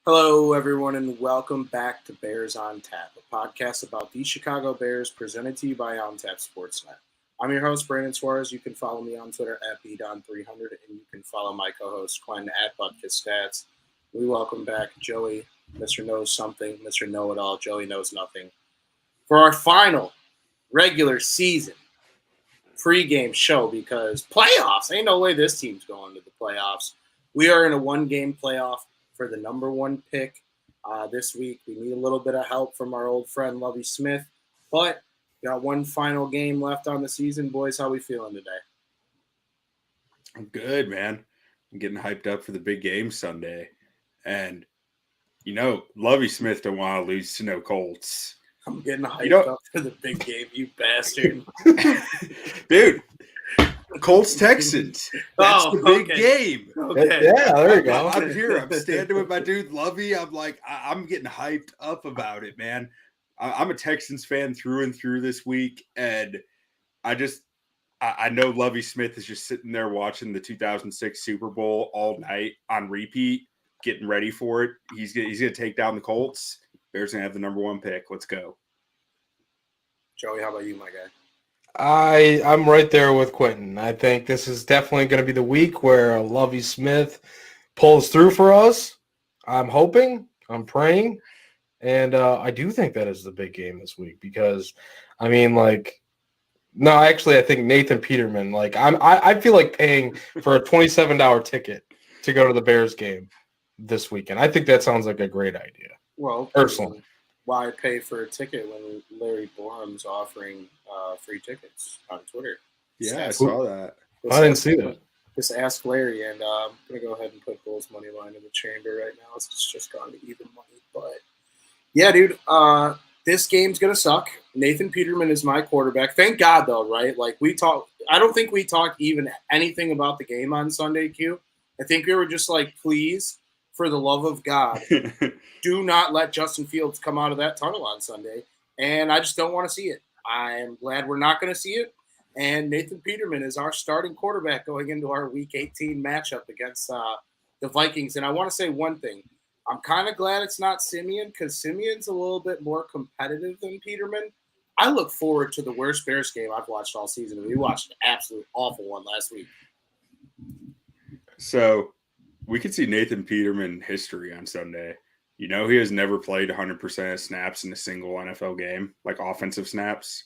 Hello, everyone, and welcome back to Bears on Tap, a podcast about the Chicago Bears presented to you by On Tap Sportsnet. I'm your host, Brandon Suarez. You can follow me on Twitter at Bdon300, and you can follow my co-host, Quinn, at ButtKissStats. We welcome back Joey, Mr. Knows Something, Mr. Know-It-All, Joey Knows Nothing, for our final regular season pregame show because playoffs, ain't no way this team's going to the playoffs. We are in a one-game playoff for the number one pick this week. We need a little bit of help from our old friend Lovie Smith, but got one final game left on the season. Boys, how we feeling today? I'm good, man. I'm getting hyped up for the big game Sunday. And, Lovie Smith don't want to lose to no Colts. I'm getting hyped up for the big game, you bastard. Dude, Colts-Texans. That's the big game. Okay. Yeah, there you go. I'm here. I'm standing with my dude Lovie. I'm getting hyped up about it, man. I'm a Texans fan through and through this week. And I know Lovie Smith is just sitting there watching the 2006 Super Bowl all night on repeat, getting ready for it. He's going to take down the Colts. Bears going to have the number one pick. Let's go. Joey, how about you, my guy? I'm right there with Quentin. I think this is definitely going to be the week where Lovie Smith pulls through for us. I'm hoping, I'm praying, and I do think that is the big game this week because, I think Nathan Peterman. I feel like paying for a $27 ticket to go to the Bears game this weekend. I think that sounds like a great idea. Well, personally, why pay for a ticket when Larry Borum's offering free tickets on Twitter? Yeah, I saw that. I didn't see that. Just ask Larry, and I'm going to go ahead and put Bulls money line in the chamber right now. It's just gone to even money. But, yeah, dude, this game's going to suck. Nathan Peterman is my quarterback. Thank God, though, right? I don't think we talked even anything about the game on Sunday, Q. I think we were just please, for the love of God, do not let Justin Fields come out of that tunnel on Sunday. And I just don't want to see it. I am glad we're not going to see it. And Nathan Peterman is our starting quarterback going into our Week 18 matchup against the Vikings. And I want to say one thing. I'm kind of glad it's not Simeon because Simeon's a little bit more competitive than Peterman. I look forward to the worst Bears game I've watched all season. We watched an absolute awful one last week. So we could see Nathan Peterman history on Sunday. He has never played 100% of snaps in a single NFL game, like offensive snaps.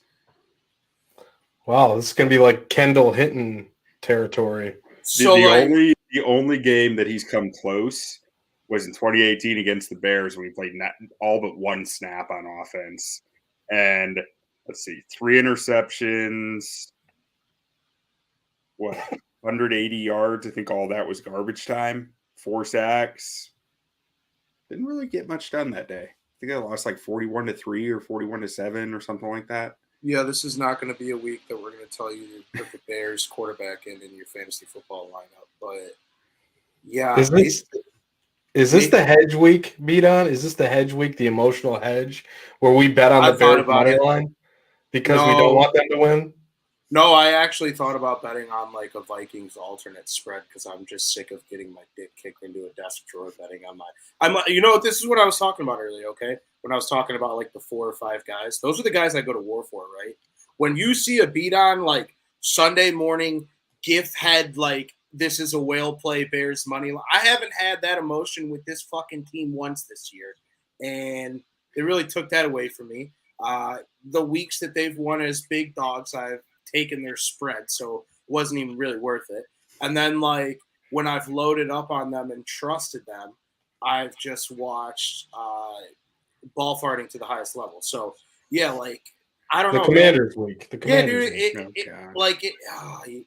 Wow, this is going to be like Kendall Hinton territory. The only game that he's come close was in 2018 against the Bears when he played all but one snap on offense. And let's see, 3 interceptions, 180 yards. I think all that was garbage time. 4 sacks. Didn't really get much done that day. I think I lost 41-3 or 41-7 or something like that. Yeah, this is not going to be a week that we're going to tell you to put the Bears quarterback in your fantasy football lineup. But yeah, is this the hedge week, Bdon? Is this the hedge week, the emotional hedge, where we bet on the Bears money line because we don't want them to win? No, I actually thought about betting on a Vikings alternate spread because I'm just sick of getting my dick kicked into a desk drawer betting on this is what I was talking about earlier, okay? When I was talking about the 4 or 5 guys, those are the guys I go to war for, right? When you see a beat on Sunday morning gift head this is a whale play Bears money line, I haven't had that emotion with this fucking team once this year, and they really took that away from me. The weeks that they've won as big dogs, I've taken their spread, so it wasn't even really worth it. And then when I've loaded up on them and trusted them, I've just watched ball farting to the highest level. So yeah, I don't know. Commanders week. The Commanders week.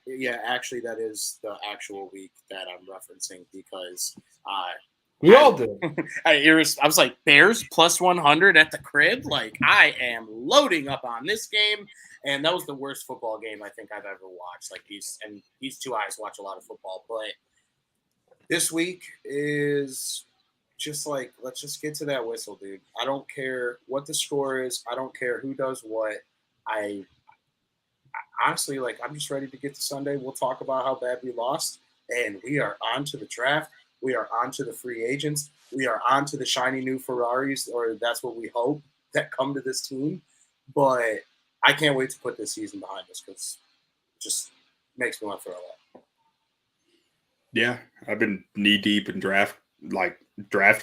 Yeah, actually that is the actual week that I'm referencing because we all did. I was like, Bears plus 100 at the crib. I am loading up on this game. And that was the worst football game I think I've ever watched. These two eyes watch a lot of football. But this week is just let's just get to that whistle, dude. I don't care what the score is. I don't care who does what. I honestly, I'm just ready to get to Sunday. We'll talk about how bad we lost. And we are on to the draft. We are on to the free agents. We are on to the shiny new Ferraris, or that's what we hope that come to this team. But I can't wait to put this season behind us because it just makes me want to throw up. Yeah, I've been knee deep in draft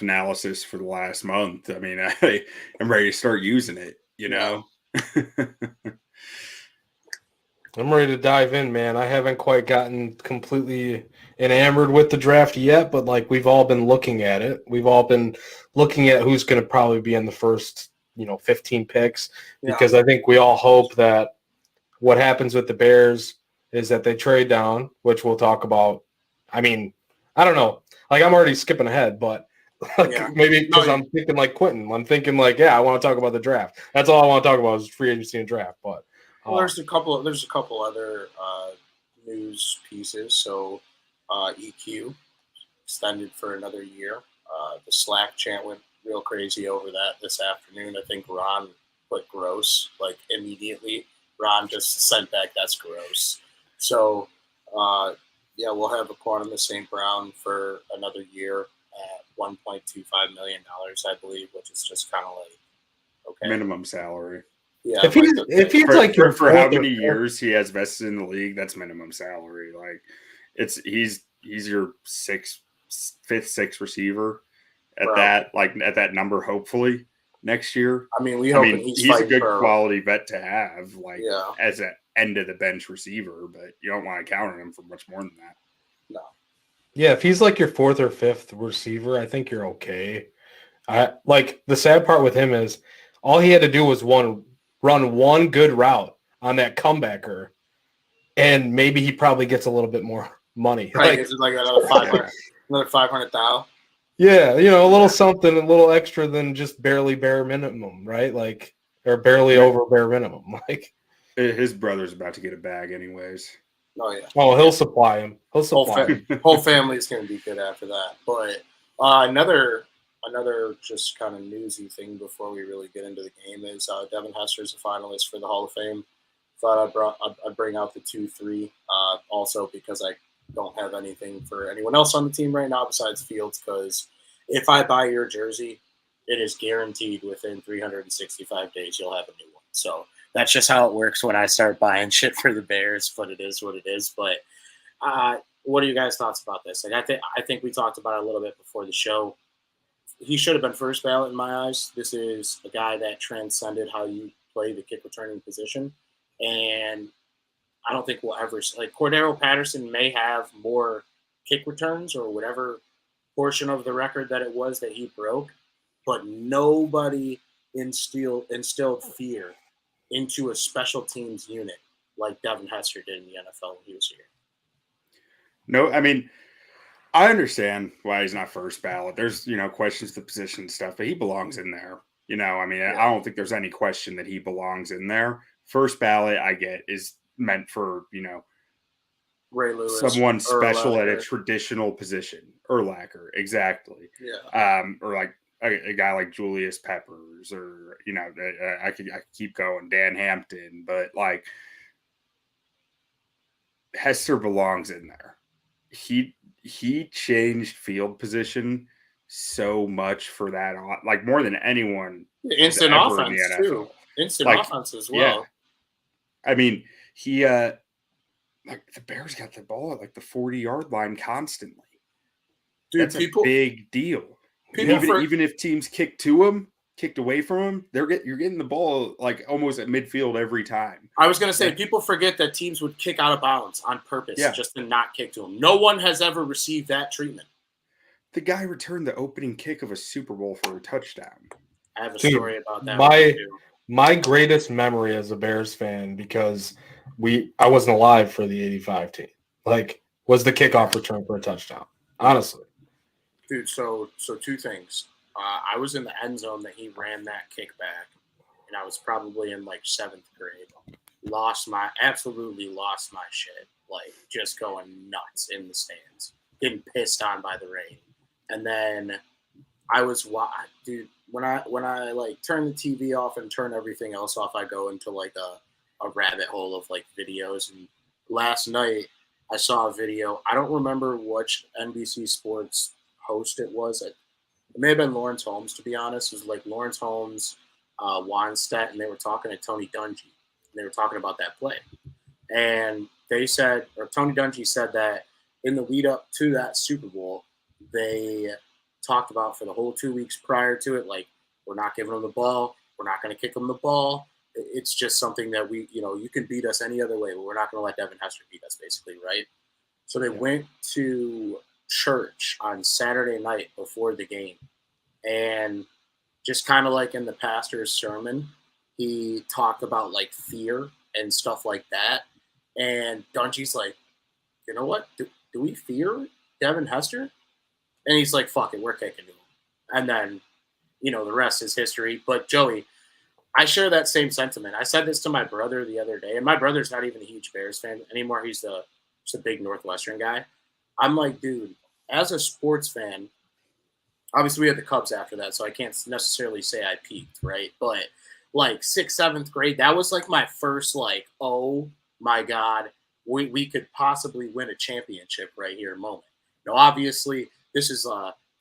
analysis for the last month. I mean, I'm ready to start using it, you know? I'm ready to dive in, man. I haven't quite gotten completely enamored with the draft yet, but like we've all been looking at it. We've all been looking at who's going to probably be in the first, 15 picks because I think we all hope that what happens with the Bears is that they trade down, which we'll talk about. I mean, I don't know. Like I'm already skipping ahead, but maybe because I'm thinking like Quentin. I'm thinking like, I want to talk about the draft. That's all I want to talk about is free agency and draft, but well, there's a couple other news pieces. So EQ extended for another year. The Slack chant went real crazy over that this afternoon. I think Ron put gross like immediately. Ron just sent back that's gross. So we'll have Equanimous St. Brown for another year at $1.25 million, I believe, which is just kind of like okay. Minimum salary. Yeah, if he's like for how many years he has vested in the league, that's minimum salary. Like he's your fifth, sixth receiver at that number. Hopefully next year. I mean, he's a good quality vet to have, as an end of the bench receiver, but you don't want to count on him for much more than that. No. Yeah, if he's like your fourth or fifth receiver, I think you're okay. The sad part with him is all he had to do was run one good route on that comebacker, and maybe he probably gets a little bit more money. Right, it's like another 500,000. Yeah, a little something, a little extra than just barely bare minimum, right? Like, or barely over bare minimum. Like, his brother's about to get a bag, anyways. Oh yeah. Oh, he'll supply him. Whole family is going to be good after that. But another just kind of newsy thing before we really get into the game is Devin Hester is a finalist for the Hall of Fame. Thought I'd bring out the 2-3 also because I don't have anything for anyone else on the team right now besides Fields, because if I buy your jersey, it is guaranteed within 365 days you'll have a new one. So that's just how it works when I start buying shit for the Bears, but it is what it is. But what are you guys' thoughts about this? Like, I think we talked about it a little bit before the show. He should have been first ballot in my eyes. This is a guy that transcended how you play the kick returning position. And I don't think we'll ever – like, Cordero Patterson may have more kick returns or whatever portion of the record that it was that he broke, but nobody instilled fear into a special teams unit like Devin Hester did in the NFL when he was here. No, I mean, I understand why he's not first ballot. There's, questions to the position and stuff, but he belongs in there. I don't think there's any question that he belongs in there. First ballot, I get, is meant for, Ray Lewis, someone special at a traditional position. Urlacher, exactly. Yeah. Or like a guy like Julius Peppers, or I could keep going, Dan Hampton, but like Hester belongs in there. He changed field position so much for that, like more than anyone. Instant offense too. Instant offense as well. Yeah. I mean, he like the Bears got the ball at like the 40-yard line constantly. Dude, that's a big deal. Even if teams kicked away from him, you're getting the ball like almost at midfield every time. I was going to say, people forget that teams would kick out of bounds on purpose just to not kick to him. No one has ever received that treatment. The guy returned the opening kick of a Super Bowl for a touchdown. I have a story about that. My greatest memory as a Bears fan, because I wasn't alive for the 85 team, was the kickoff return for a touchdown, honestly. Dude, so two things. I was in the end zone that he ran that kickback, and I was probably in like 7th grade. Absolutely lost my shit. Like, just going nuts in the stands, getting pissed on by the rain. And then I was, dude, when I like turn the TV off and turn everything else off, I go into like a rabbit hole of like videos. And last night I saw a video. I don't remember which NBC Sports host it was. It may have been Lawrence Holmes, to be honest. It was like Lawrence Holmes, Wannstedt, and they were talking to Tony Dungy. They were talking about that play. And they said, or Tony Dungy said that in the lead up to that Super Bowl, they talked about for the whole 2 weeks prior to it, like, we're not giving them the ball. We're not going to kick them the ball. It's just something that you can beat us any other way, but we're not going to let Devin Hester beat us, basically, right? So they went to church on Saturday night before the game. And just kind of like in the pastor's sermon, he talked about, like, fear and stuff like that. And Dungy's like, you know what? Do we fear Devin Hester? And he's like, fuck it, we're kicking him. And then, the rest is history. But Joey, I share that same sentiment. I said this to my brother the other day, and my brother's not even a huge Bears fan anymore. He's just a big Northwestern guy. I'm like, dude, as a sports fan, obviously we had the Cubs after that, so I can't necessarily say I peaked, right? But like 6th, 7th grade, that was like my first, like, oh my God, we could possibly win a championship right here moment. Now, obviously, this is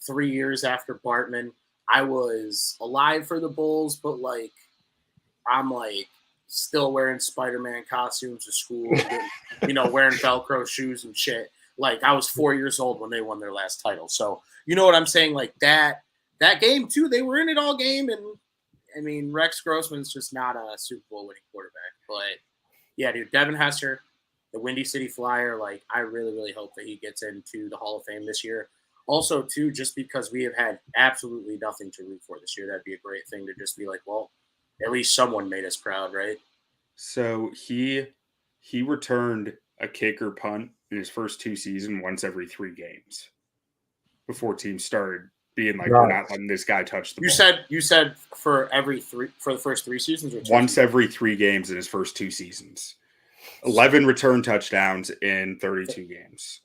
3 years after Bartman. I was alive for the Bulls, but like I'm like still wearing Spider-Man costumes to school, wearing Velcro shoes and shit. Like I was 4 years old when they won their last title. So you know what I'm saying? Like that game too, they were in it all game. And I mean, Rex Grossman's just not a Super Bowl winning quarterback. But yeah, dude, Devin Hester, the Windy City Flyer, like I really, really hope that he gets into the Hall of Fame this year. Also, too, just because we have had absolutely nothing to root for this year, that'd be a great thing to just be like, well, at least someone made us proud, right? So he returned a kicker punt in his first 2 seasons once every 3 games before teams started being like, we're not letting this guy touch the ball. You said for the first 3 seasons, or once every 3 games in his first 2 seasons. 11 return touchdowns in 32 games.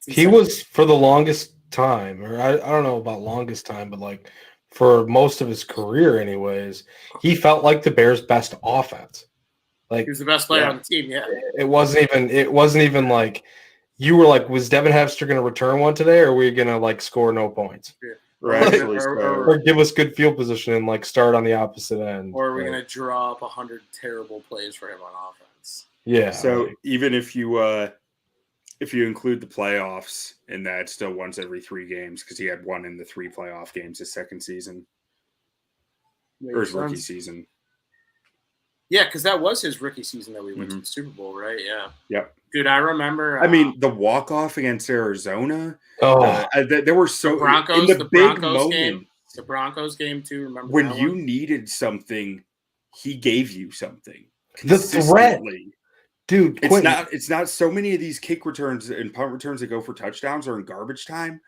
He was, for the longest time, or I don't know about longest time, but like for most of his career anyways, he felt like the Bears' best offense. Like he was the best player on the team, yeah. It wasn't even like you were like, was Devin Hester going to return one today, or are we going to like score no points? Yeah. Or give us good field position and like start on the opposite end. Or are we going to draw up 100 terrible plays for him on offense? Yeah. So even if you include the playoffs in that, it's still once every 3 games because he had 1 in the 3 playoff games his second season. Or his rookie season. Yeah, because that was his rookie season that we went to the Super Bowl, right? Yeah. Yep. Dude, I remember. I mean, the walk-off against Arizona. Oh. There were so Broncos, in the big Broncos moment. Game. The Broncos game, too. Remember when that you one? needed something, he gave you something. The threat. Dude, it's not so many of these kick returns and punt returns that go for touchdowns or in garbage time.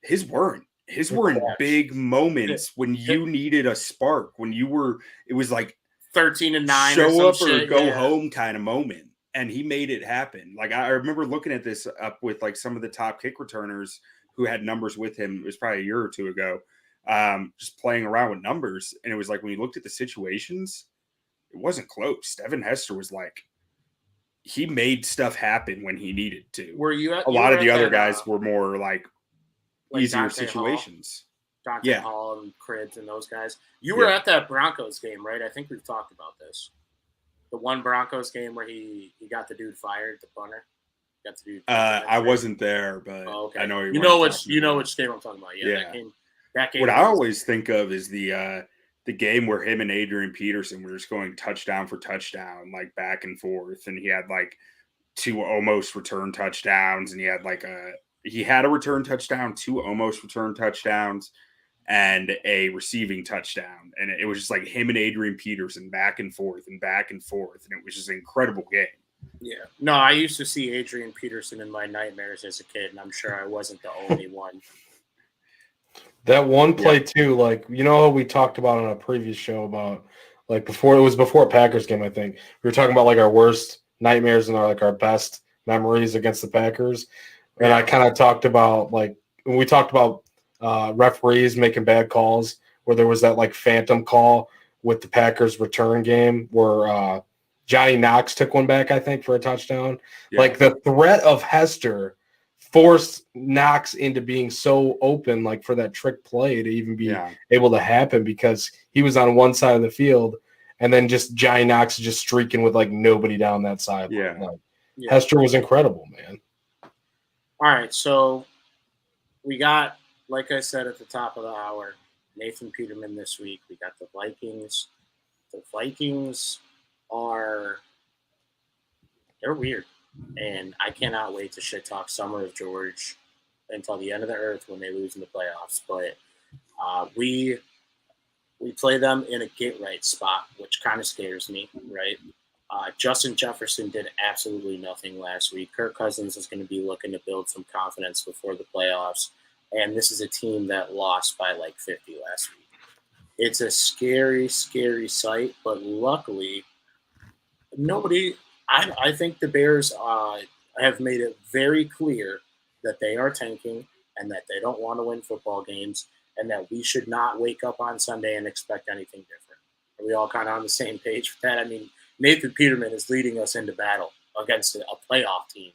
His weren't. His were in big moments when you needed a spark, it was like 13-9, show up or or go home kind of moment. And he made it happen. Like I remember looking at this up with like some of the top kick returners who had numbers with him. It was probably a year or 2 ago, just playing around with numbers. And it was like when you looked at the situations, it wasn't close. Devin Hester was like, he made stuff happen when he needed to. Were you at a lot of the other guys were more like easier Dante situations. Dante Hall and Cribbs and those guys. You were at that Broncos game, right? I think we've talked about this. The one Broncos game where he got the dude fired, the punter. Got the dude. I wasn't there, but I know you know which game I'm talking about. Yeah. That game. What I always think of is the game where him and Adrian Peterson were just going touchdown for touchdown, like back and forth, and he had like 2 almost return touchdowns, and he had a return touchdown, 2 almost return touchdowns, and a receiving touchdown. And it was just like him and Adrian Peterson back and forth. And it was just an incredible game. Yeah. No, I used to see Adrian Peterson in my nightmares as a kid, and I'm sure I wasn't the only one. That one play too, like, how we talked about on a previous show about like before Packers game, I think. We were talking about like our worst nightmares and our best memories against the Packers. And I kind of talked about like when we talked about referees making bad calls, where there was that like phantom call with the Packers return game where Johnny Knox took one back, I think, for a touchdown. Yeah. Like the threat of Hester forced Knox into being so open, like for that trick play to even be able to happen because he was on one side of the field and then just Johnny Knox just streaking with like nobody down that side. Yeah. Like, Hester was incredible, man. All right, so we got, like I said at the top of the hour, Nathan Peterman this week. We got the Vikings. The Vikings they're weird. And I cannot wait to shit talk Summer of George until the end of the earth when they lose in the playoffs. But we play them in a get right spot, which kind of scares me, right? Justin Jefferson did absolutely nothing last week. Kirk Cousins is going to be looking to build some confidence before the playoffs. And this is a team that lost by like 50 last week. It's a scary, scary sight, but luckily, I think the Bears have made it very clear that they are tanking and that they don't want to win football games and that we should not wake up on Sunday and expect anything different. Are we all kind of on the same page with that? I mean, Nathan Peterman is leading us into battle against a playoff team.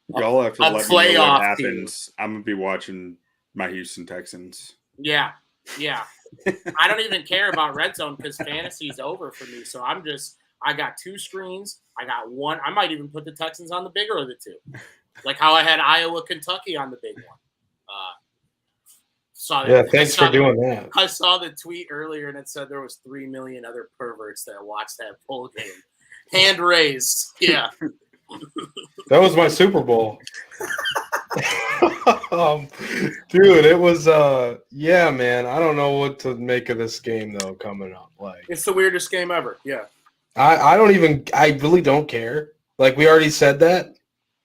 Y'all have to let me know what happens. I'm going to be watching my Houston Texans. Yeah. I don't even care about red zone because fantasy's over for me. So I got two screens. I got one. I might even put the Texans on the bigger of the two. Like how I had Iowa, Kentucky on the big one. Thanks for doing that. I saw the tweet earlier and it said there was 3 million other perverts that watched that bowl game. Hand raised. Yeah. That was my Super Bowl. Dude, it was man. I don't know what to make of this game though coming up. Like it's the weirdest game ever. Yeah. I really don't care. Like we already said that,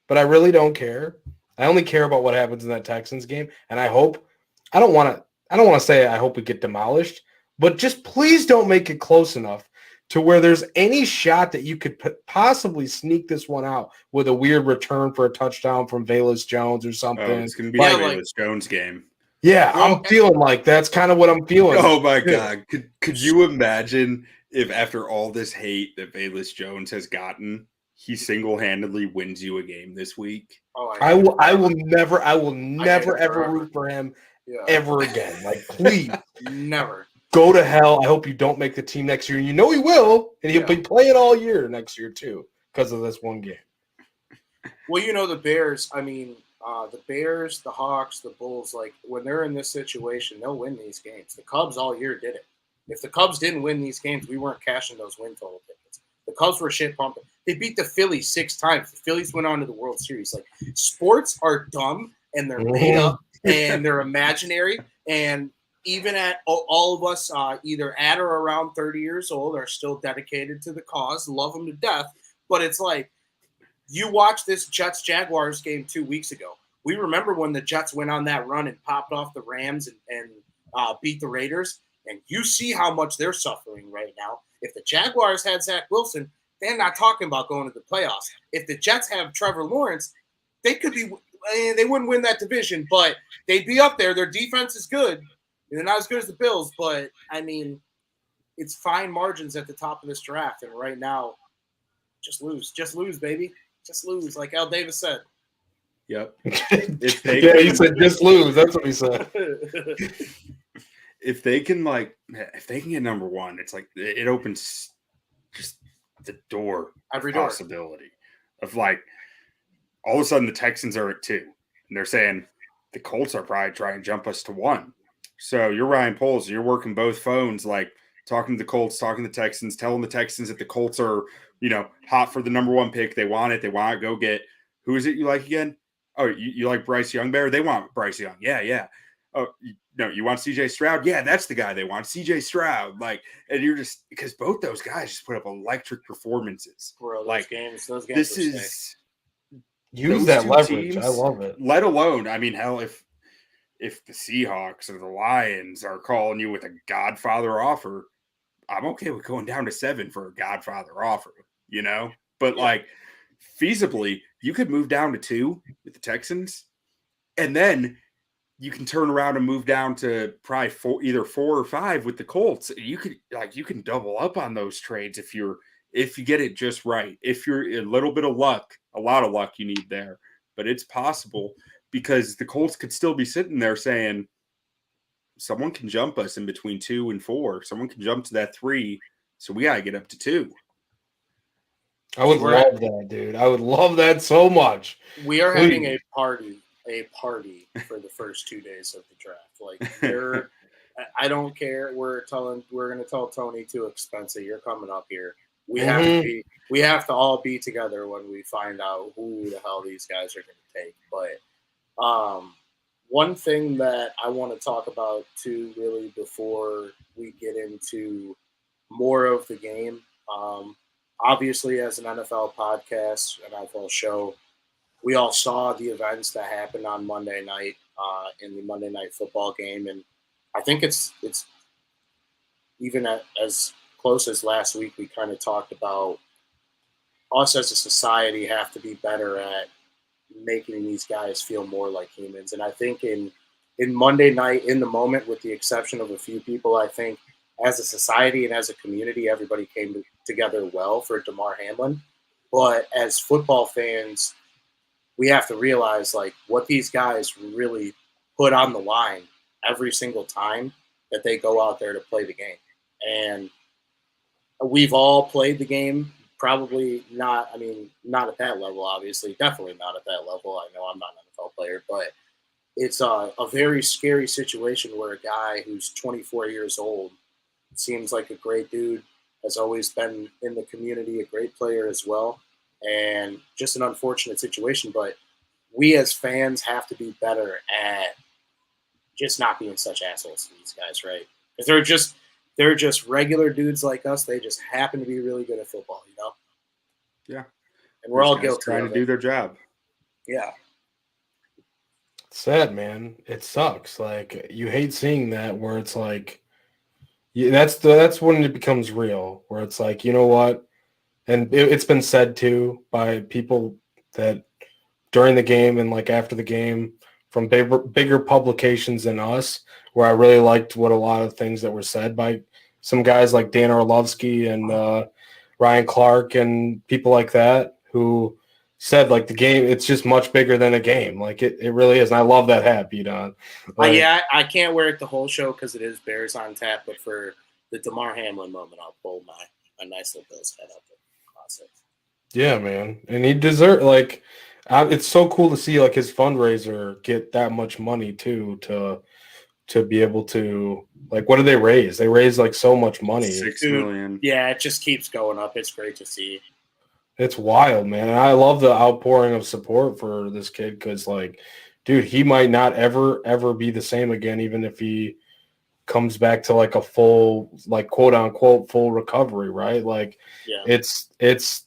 but I really don't care. I only care about what happens in that Texans game, and I don't want to say I hope we get demolished, but just please don't make it close enough to where there's any shot that you could possibly sneak this one out with a weird return for a touchdown from Velus Jones or something. Oh, it's going to be a Velus Jones game. Yeah, I'm feeling like that's kind of what I'm feeling. Oh, my God. Could you imagine if after all this hate that Velus Jones has gotten, he single-handedly wins you a game this week? Oh, I will never ever root for him ever again. Like, please. Never. Go to hell. I hope you don't make the team next year. You know he will, and he'll be playing all year next year too because of this one game. Well, the Bears, the Bears, the Hawks, the Bulls, like when they're in this situation, they'll win these games. The Cubs all year did it. If the Cubs didn't win these games, we weren't cashing those win total tickets. The Cubs were shit pumping. They beat the Phillies 6 times. The Phillies went on to the World Series. Like sports are dumb and they're made up and they're imaginary. And even at all of us, either at or around 30 years old, are still dedicated to the cause, love them to death. But it's like you watched this Jets-Jaguars game 2 weeks ago. We remember when the Jets went on that run and popped off the Rams and beat the Raiders. And you see how much they're suffering right now. If the Jaguars had Zach Wilson, they're not talking about going to the playoffs. If the Jets have Trevor Lawrence, they wouldn't win that division, but they'd be up there. Their defense is good. They're not as good as the Bills, but, it's fine margins at the top of this draft. And right now, just lose. Just lose, baby. Just lose, like Al Davis said. Yep. He said just lose. That's what he said. If they can get number one, it's like it opens just the door every possibility of like all of a sudden the Texans are at 2 and they're saying the Colts are probably trying to jump us to 1. So you're Ryan Poles, you're working both phones, like talking to the Colts, talking to the Texans, telling the Texans that the Colts are, hot for the number 1 pick. They want it. They want to go get who is it you like again? Oh, you like Bryce Young better? They want Bryce Young. Yeah. Oh, no, you want CJ Stroud? Yeah, that's the guy they want. CJ Stroud. Like, and you're just because both those guys just put up electric performances. Bro, those games this is use that leverage. I love it. Let alone, hell, if the Seahawks or the Lions are calling you with a Godfather offer, I'm okay with going down to 7 for a Godfather offer, But feasibly, you could move down to 2 with the Texans, and then you can turn around and move down to probably either 4 or 5 with the Colts. You can double up on those trades if you get it just right. If you're a little bit of luck, a lot of luck you need there, but it's possible. because the Colts could still be sitting there saying, someone can jump us in between 2 and 4. Someone can jump to that 3. So we got to get up to 2. I would love that, dude. I would love that so much. We are having a party for the first 2 days of the draft. Like, I don't care. We're going to tell Tony too expensive. You're coming up here. We have to all be together when we find out who the hell these guys are going to take. But one thing that I want to talk about too, really, before we get into more of the game, obviously as an NFL podcast, an NFL show, we all saw the events that happened on Monday night in the Monday Night Football game, and I think it's even as close as last week. We kind of talked about us as a society have to be better at making these guys feel more like humans, and I think in Monday night, in the moment, with the exception of a few people, I think as a society and as a community, everybody came together well for Damar Hamlin. But as football fans, we have to realize like what these guys really put on the line every single time that they go out there to play the game. And we've all played the game, probably not, not at that level, obviously, definitely not at that level. I know I'm not an NFL player, but it's a very scary situation where a guy who's 24 years old seems like a great dude, has always been in the community, a great player as well, and just an unfortunate situation. But we as fans have to be better at just not being such assholes to these guys, right? Because they're just regular dudes like us. They just happen to be really good at football, you know? Yeah. And we're all guilty trying to do their job. Yeah. Sad, man. It sucks. Like, you hate seeing that where it's like, that's when it becomes real, where it's like, you know what? And it's been said too by people that during the game and like after the game from bigger publications than us, where I really liked what a lot of things that were said by some guys like Dan Orlovsky and Ryan Clark and people like that who said like the game, it's just much bigger than a game. Like it really is. And I love that hat, Bdon. Like, I can't wear it the whole show because it is Bears on tap, but for the Damar Hamlin moment, I'll pull my nice little Bills hat up. Yeah, man. And he deserves, like, it's so cool to see like his fundraiser get that much money too to be able to, like, what did they raise? They raised like so much money. $6 million. Yeah, it just keeps going up. It's great to see. It's wild, man. And I love the outpouring of support for this kid because, like, dude, he might not ever be the same again, even if he comes back to like a full, like, quote unquote full recovery, right? Like, yeah. It's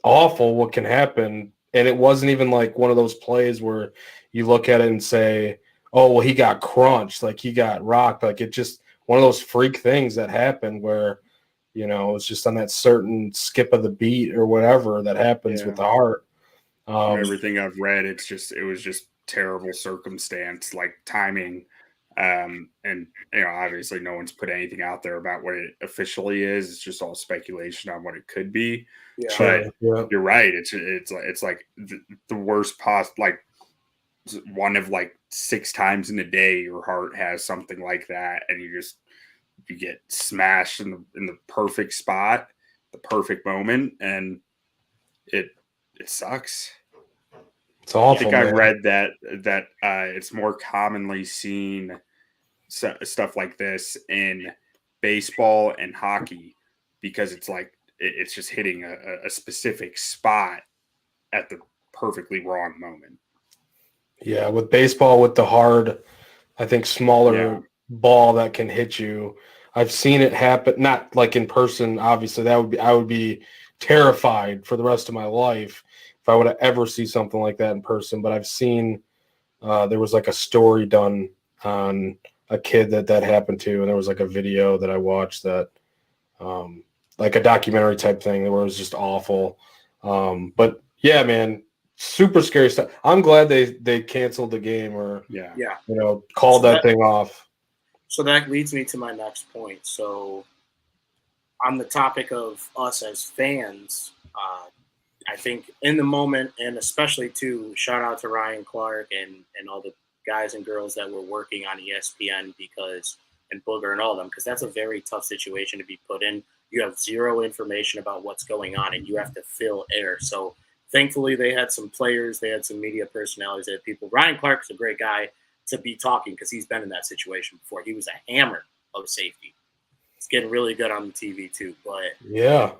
awful what can happen. And it wasn't even like one of those plays where you look at it and say, oh, well, he got crunched, like he got rocked. Like, it just one of those freak things that happen where, you know, it's just on that certain skip of the beat or whatever that happens with the heart. From everything I've read, it was just terrible circumstance, like timing. And, you know, obviously no one's put anything out there about what it officially is. It's just all speculation on what it could be. Yeah. But yeah. You're right. It's like the worst like one of like 6 times in a day your heart has something like that, and you get smashed in the perfect spot, the perfect moment, and it sucks. It's awful. I think I read that it's more commonly seen stuff like this in baseball and hockey because it's like it's just hitting a specific spot at the perfectly wrong moment. Yeah, with baseball, with the hard, I think smaller ball that can hit you. I've seen it happen, not like in person, obviously. I would be terrified for the rest of my life if I would ever see something like that in person. But I've seen there was like a story done on a kid that happened to, and there was like a video that I watched that like a documentary type thing where it was just awful. But yeah, man, super scary stuff. I'm glad they canceled the game or called that thing off. So that leads me to my next point. So on the topic of us as fans, I think in the moment, and especially too, shout out to Ryan Clark and all the guys and girls that were working on ESPN and Booger and all of them, because that's a very tough situation to be put in. You have zero information about what's going on, and you have to fill air. So thankfully, they had some players, they had some media personalities, they had people. Ryan Clark's a great guy to be talking because he's been in that situation before. He was a hammer of safety. He's getting really good on the TV too, but yeah.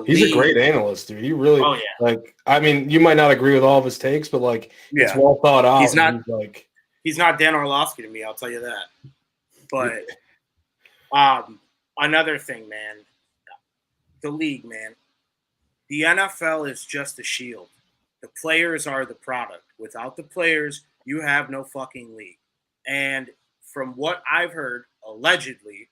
He's a great analyst, dude. He really, oh yeah. Like, I mean, you might not agree with all of his takes, but like, it's well thought out. He's not Dan Orlovsky to me, I'll tell you that. But another thing, man, the league, man. The NFL is just a shield. The players are the product. Without the players, you have no fucking league. And from what I've heard, allegedly,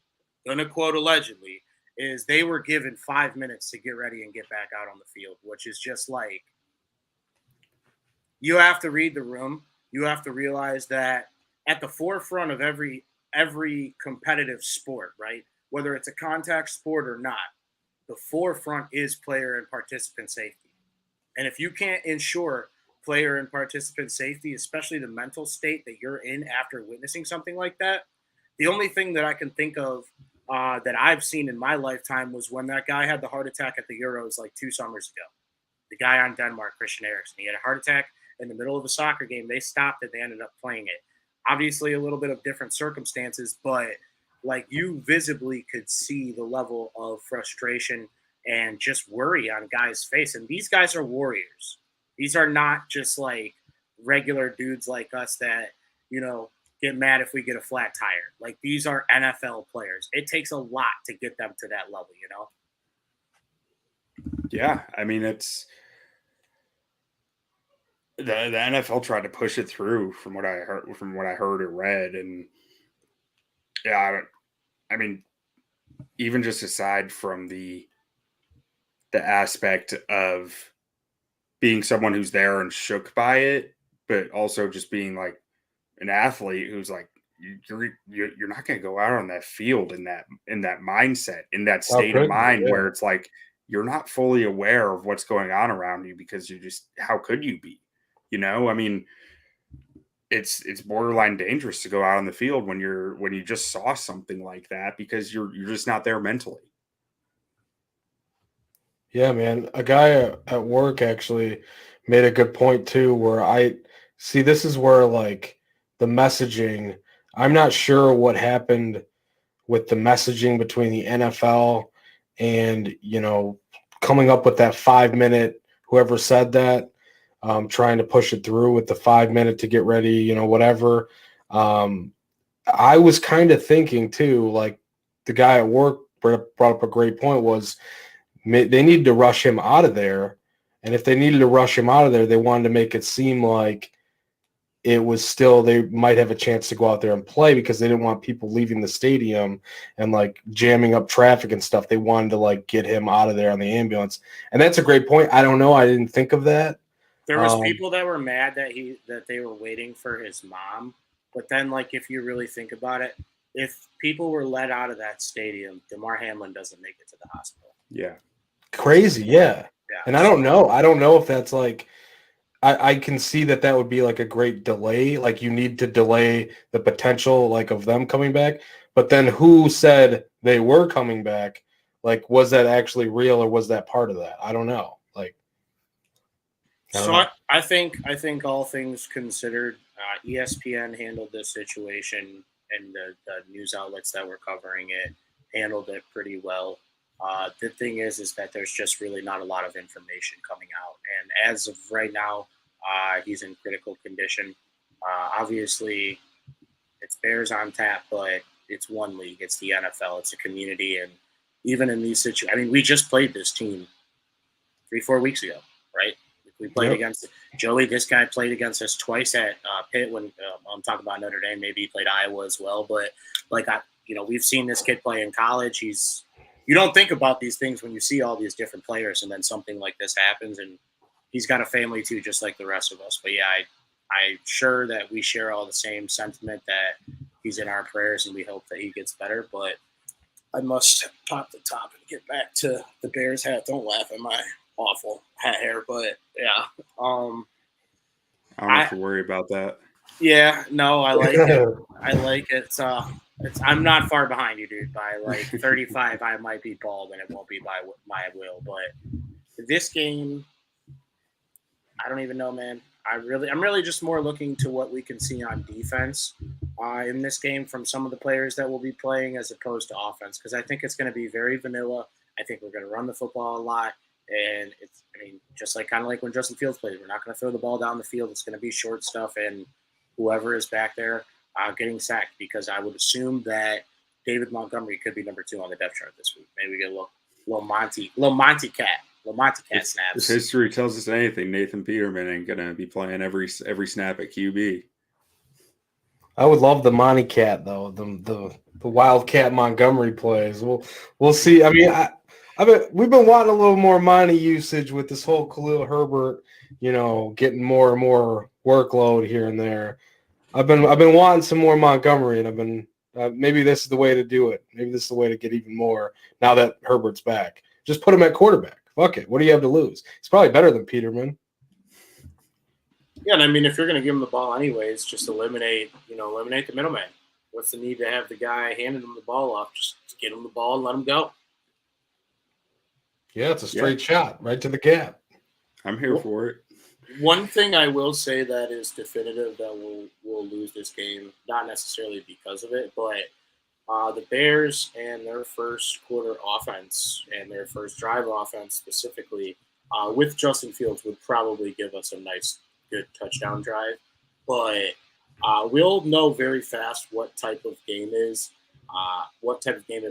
gonna quote allegedly, is they were given 5 minutes to get ready and get back out on the field, which is just like, you have to read the room. You have to realize that at the forefront of every competitive sport, right, whether it's a contact sport or not, the forefront is player and participant safety. And if you can't ensure player and participant safety, especially the mental state that you're in after witnessing something like that, the only thing that I can think of that I've seen in my lifetime was when that guy had the heart attack at the Euros like 2 summers ago. The guy on Denmark, Christian Eriksen, he had a heart attack in the middle of a soccer game. They stopped it. They ended up playing it. Obviously, a little bit of different circumstances, but like you visibly could see the level of frustration and just worry on guys' face. And these guys are warriors. These are not just like regular dudes like us that, get mad if we get a flat tire. Like, these are NFL players. It takes a lot to get them to that level, Yeah, I mean, it's the NFL tried to push it through from what I heard or read, and yeah, I mean, even just aside from the aspect of being someone who's there and shook by it, but also just being like an athlete who's like, you're not going to go out on that field in that mindset, in that state of mind where it's like you're not fully aware of what's going on around you, because how could you be? I mean, it's borderline dangerous to go out on the field when you just saw something like that, because you're just not there mentally. Yeah, man. A guy at work actually made a good point too, where I see this is where like the messaging, I'm not sure what happened with the messaging between the NFL and, coming up with that 5 minute, whoever said that, trying to push it through with the 5 minute to get ready, whatever. I was kind of thinking too, like the guy at work brought up a great point, was they needed to rush him out of there. And if they needed to rush him out of there, they wanted to make it seem like it was still, they might have a chance to go out there and play, because they didn't want people leaving the stadium and like jamming up traffic and stuff. They wanted to like get him out of there on the ambulance. And that's a great point. I don't know. I didn't think of that. There was people that were mad that they were waiting for his mom. But then, like, if you really think about it, if people were let out of that stadium, DeMar Hamlin doesn't make it to the hospital. Yeah. Crazy. Yeah. And I don't know if that's like, I can see that would be like a great delay. Like, you need to delay the potential like of them coming back. But then who said they were coming back? Like, was that actually real, or was that part of that? I don't know. Like, I think all things considered, ESPN handled this situation, and the news outlets that were covering it handled it pretty well. The thing is that there's just really not a lot of information coming out. And as of right now, he's in critical condition. Obviously, it's Bears on tap, but it's one league. It's the NFL. It's a community. And even in these situations, I mean, we just played this team 3-4 weeks ago, right? We played against Joey. This guy played against us twice at Pitt. When I'm talking about Notre Dame, maybe he played Iowa as well. But we've seen this kid play in college. You don't think about these things when you see all these different players, and then something like this happens, and he's got a family too, just like the rest of us. But yeah, I'm sure that we share all the same sentiment, that he's in our prayers, and we hope that he gets better. But I must pop the top and get back to the Bears hat. Don't laugh at my awful hat hair, but yeah. I don't have to worry about that. Yeah, no, I like it. I like it. It's I'm not far behind you, dude. By like 35, I might be bald, and it won't be by my will. But this game, I don't even know, man. I'm really just more looking to what we can see on defense in this game from some of the players that will be playing as opposed to offense, because I think it's going to be very vanilla. I think we're going to run the football a lot, and just like kind of like when Justin Fields plays, we're not going to throw the ball down the field. It's going to be short stuff, and whoever is back there getting sacked, because I would assume that David Montgomery could be number 2 on the depth chart this week. Maybe we get a little Monty Cat snaps. If history tells us anything, Nathan Peterman ain't gonna be playing every snap at QB. I would love the Monty Cat though, the Wildcat Montgomery plays. We'll see. I mean, we've been wanting a little more Monty usage with this whole Khalil Herbert, getting more and more workload here and there. I've been wanting some more Montgomery, and I've been maybe this is the way to do it. Maybe this is the way to get even more now that Herbert's back. Just put him at quarterback. Fuck it. What do you have to lose? He's probably better than Peterman. Yeah, and I mean, if you're going to give him the ball anyways, just eliminate the middleman. What's the need to have the guy handing him the ball off? Just get him the ball and let him go. Yeah, it's a straight shot right to the gap. I'm here for it. One thing I will say that is definitive that we'll lose this game, not necessarily because of it, but the Bears and their first quarter offense and their first drive offense specifically with Justin Fields would probably give us a nice, good touchdown drive. But we'll know very fast what type of game it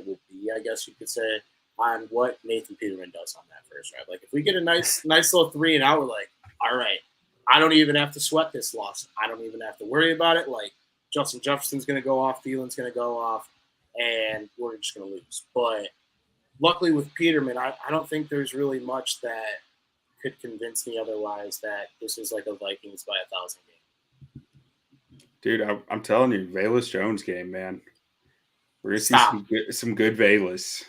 will be, I guess you could say, on what Nathan Peterman does on that first drive. Like if we get a nice little 3 and out, we're like, all right, I don't even have to sweat this loss. I don't even have to worry about it. Like Justin Jefferson's going to go off, Thielen's going to go off, and we're just going to lose. But luckily with Peterman, I don't think there's really much that could convince me otherwise that this is like a Vikings by 1,000 game. Dude, I'm telling you, Velus Jones game, man. We're going to see some good Velus.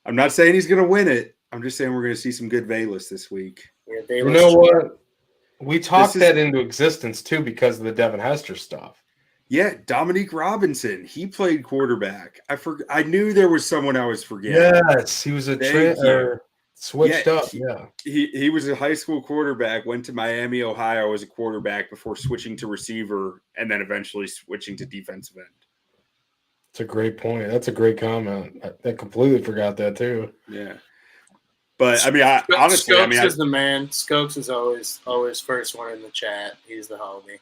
I'm not saying he's going to win it. I'm just saying we're going to see some good Velus this week. Yeah, you know what? We talked that into existence, too, because of the Devin Hester stuff. Yeah, Dominique Robinson. He played quarterback. I knew there was someone I was forgetting. Yes, he was switched up. Yeah, he was a high school quarterback. Went to Miami, Ohio, as a quarterback before switching to receiver, and then eventually switching to defensive end. That's a great point. That's a great comment. I completely forgot that too. Yeah, but I mean, honestly, Skokes is the man. Skokes is always first one in the chat. He's the homie.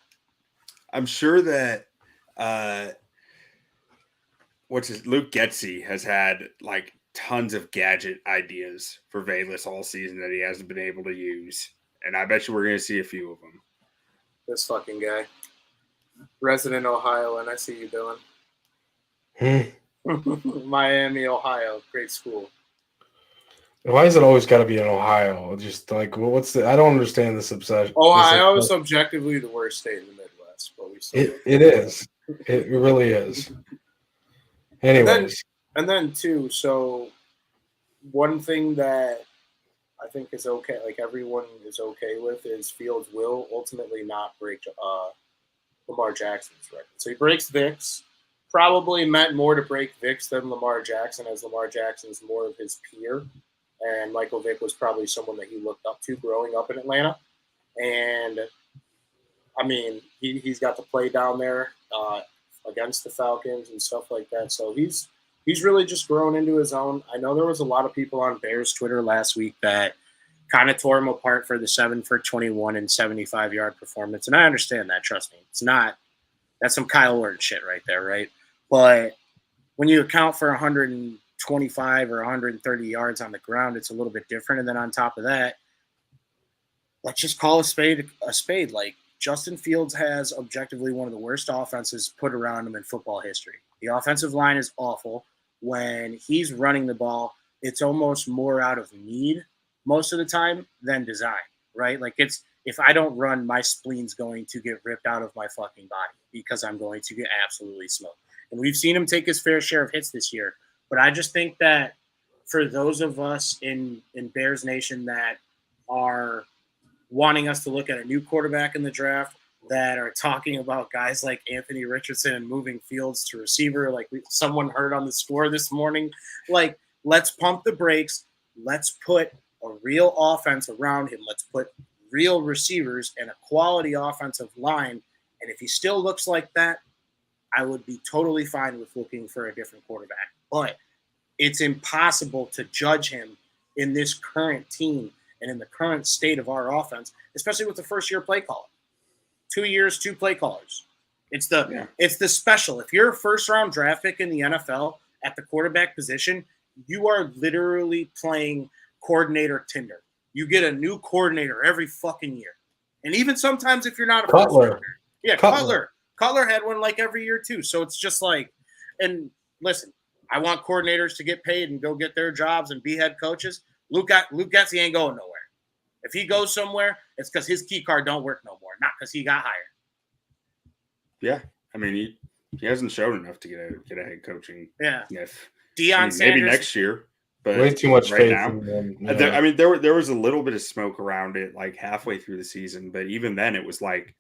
I'm sure that Luke Getsy has had like tons of gadget ideas for Velus all season that he hasn't been able to use, and I bet you we're going to see a few of them. This fucking guy, resident Ohio, and I see you doing. Miami, Ohio, great school. Why is it always got to be in Ohio? Just like, I don't understand this obsession. Ohio is objectively the worst state in the Midwest, but we still it is. It really is. Anyways. And then too, so one thing that I think is okay, like everyone is okay with, is Fields will ultimately not break Lamar Jackson's record. So he breaks Vic's. Probably meant more to break Vic's than Lamar Jackson, as Lamar Jackson's more of his peer. And Michael Vick was probably someone that he looked up to growing up in Atlanta. And, I mean, he's got to play down there against the Falcons and stuff like that. So he's really just grown into his own. I know there was a lot of people on Bears Twitter last week that kind of tore him apart for the 7 for 21 and 75-yard performance. And I understand that, trust me. That's some Kyle Orton shit right there, right? But when you account for 125 or 130 yards on the ground, it's a little bit different. And then on top of that, let's just call a spade a spade. Like, Justin Fields has objectively one of the worst offenses put around him in football history. The offensive line is awful. When he's running the ball, it's almost more out of need most of the time than design, right? Like, if I don't run, my spleen's going to get ripped out of my fucking body because I'm going to get absolutely smoked. And we've seen him take his fair share of hits this year. But I just think that for those of us in Bears Nation that are wanting us to look at a new quarterback in the draft, that are talking about guys like Anthony Richardson and moving Fields to receiver, like someone heard on the score this morning, like, let's pump the brakes. Let's put a real offense around him. Let's put real receivers and a quality offensive line. And if he still looks like that, I would be totally fine with looking for a different quarterback. But it's impossible to judge him in this current team and in the current state of our offense, especially with the first-year play caller. 2 years, 2 play callers. It's the special. If you're a first-round draft pick in the NFL at the quarterback position, you are literally playing coordinator Tinder. You get a new coordinator every fucking year. And even sometimes if you're not a Cutler. Cutler. Cutler had one like every year too. So it's just like, and listen, I want coordinators to get paid and go get their jobs and be head coaches. Luke Getsy ain't going nowhere. If he goes somewhere, it's because his key card don't work no more, not because he got hired. Yeah, I mean he hasn't shown enough to get a head coaching. Yeah, Deion Sanders, maybe next year, but way too much right faith now. in him. Yeah. I mean, there was a little bit of smoke around it, like halfway through the season, but even then, it was like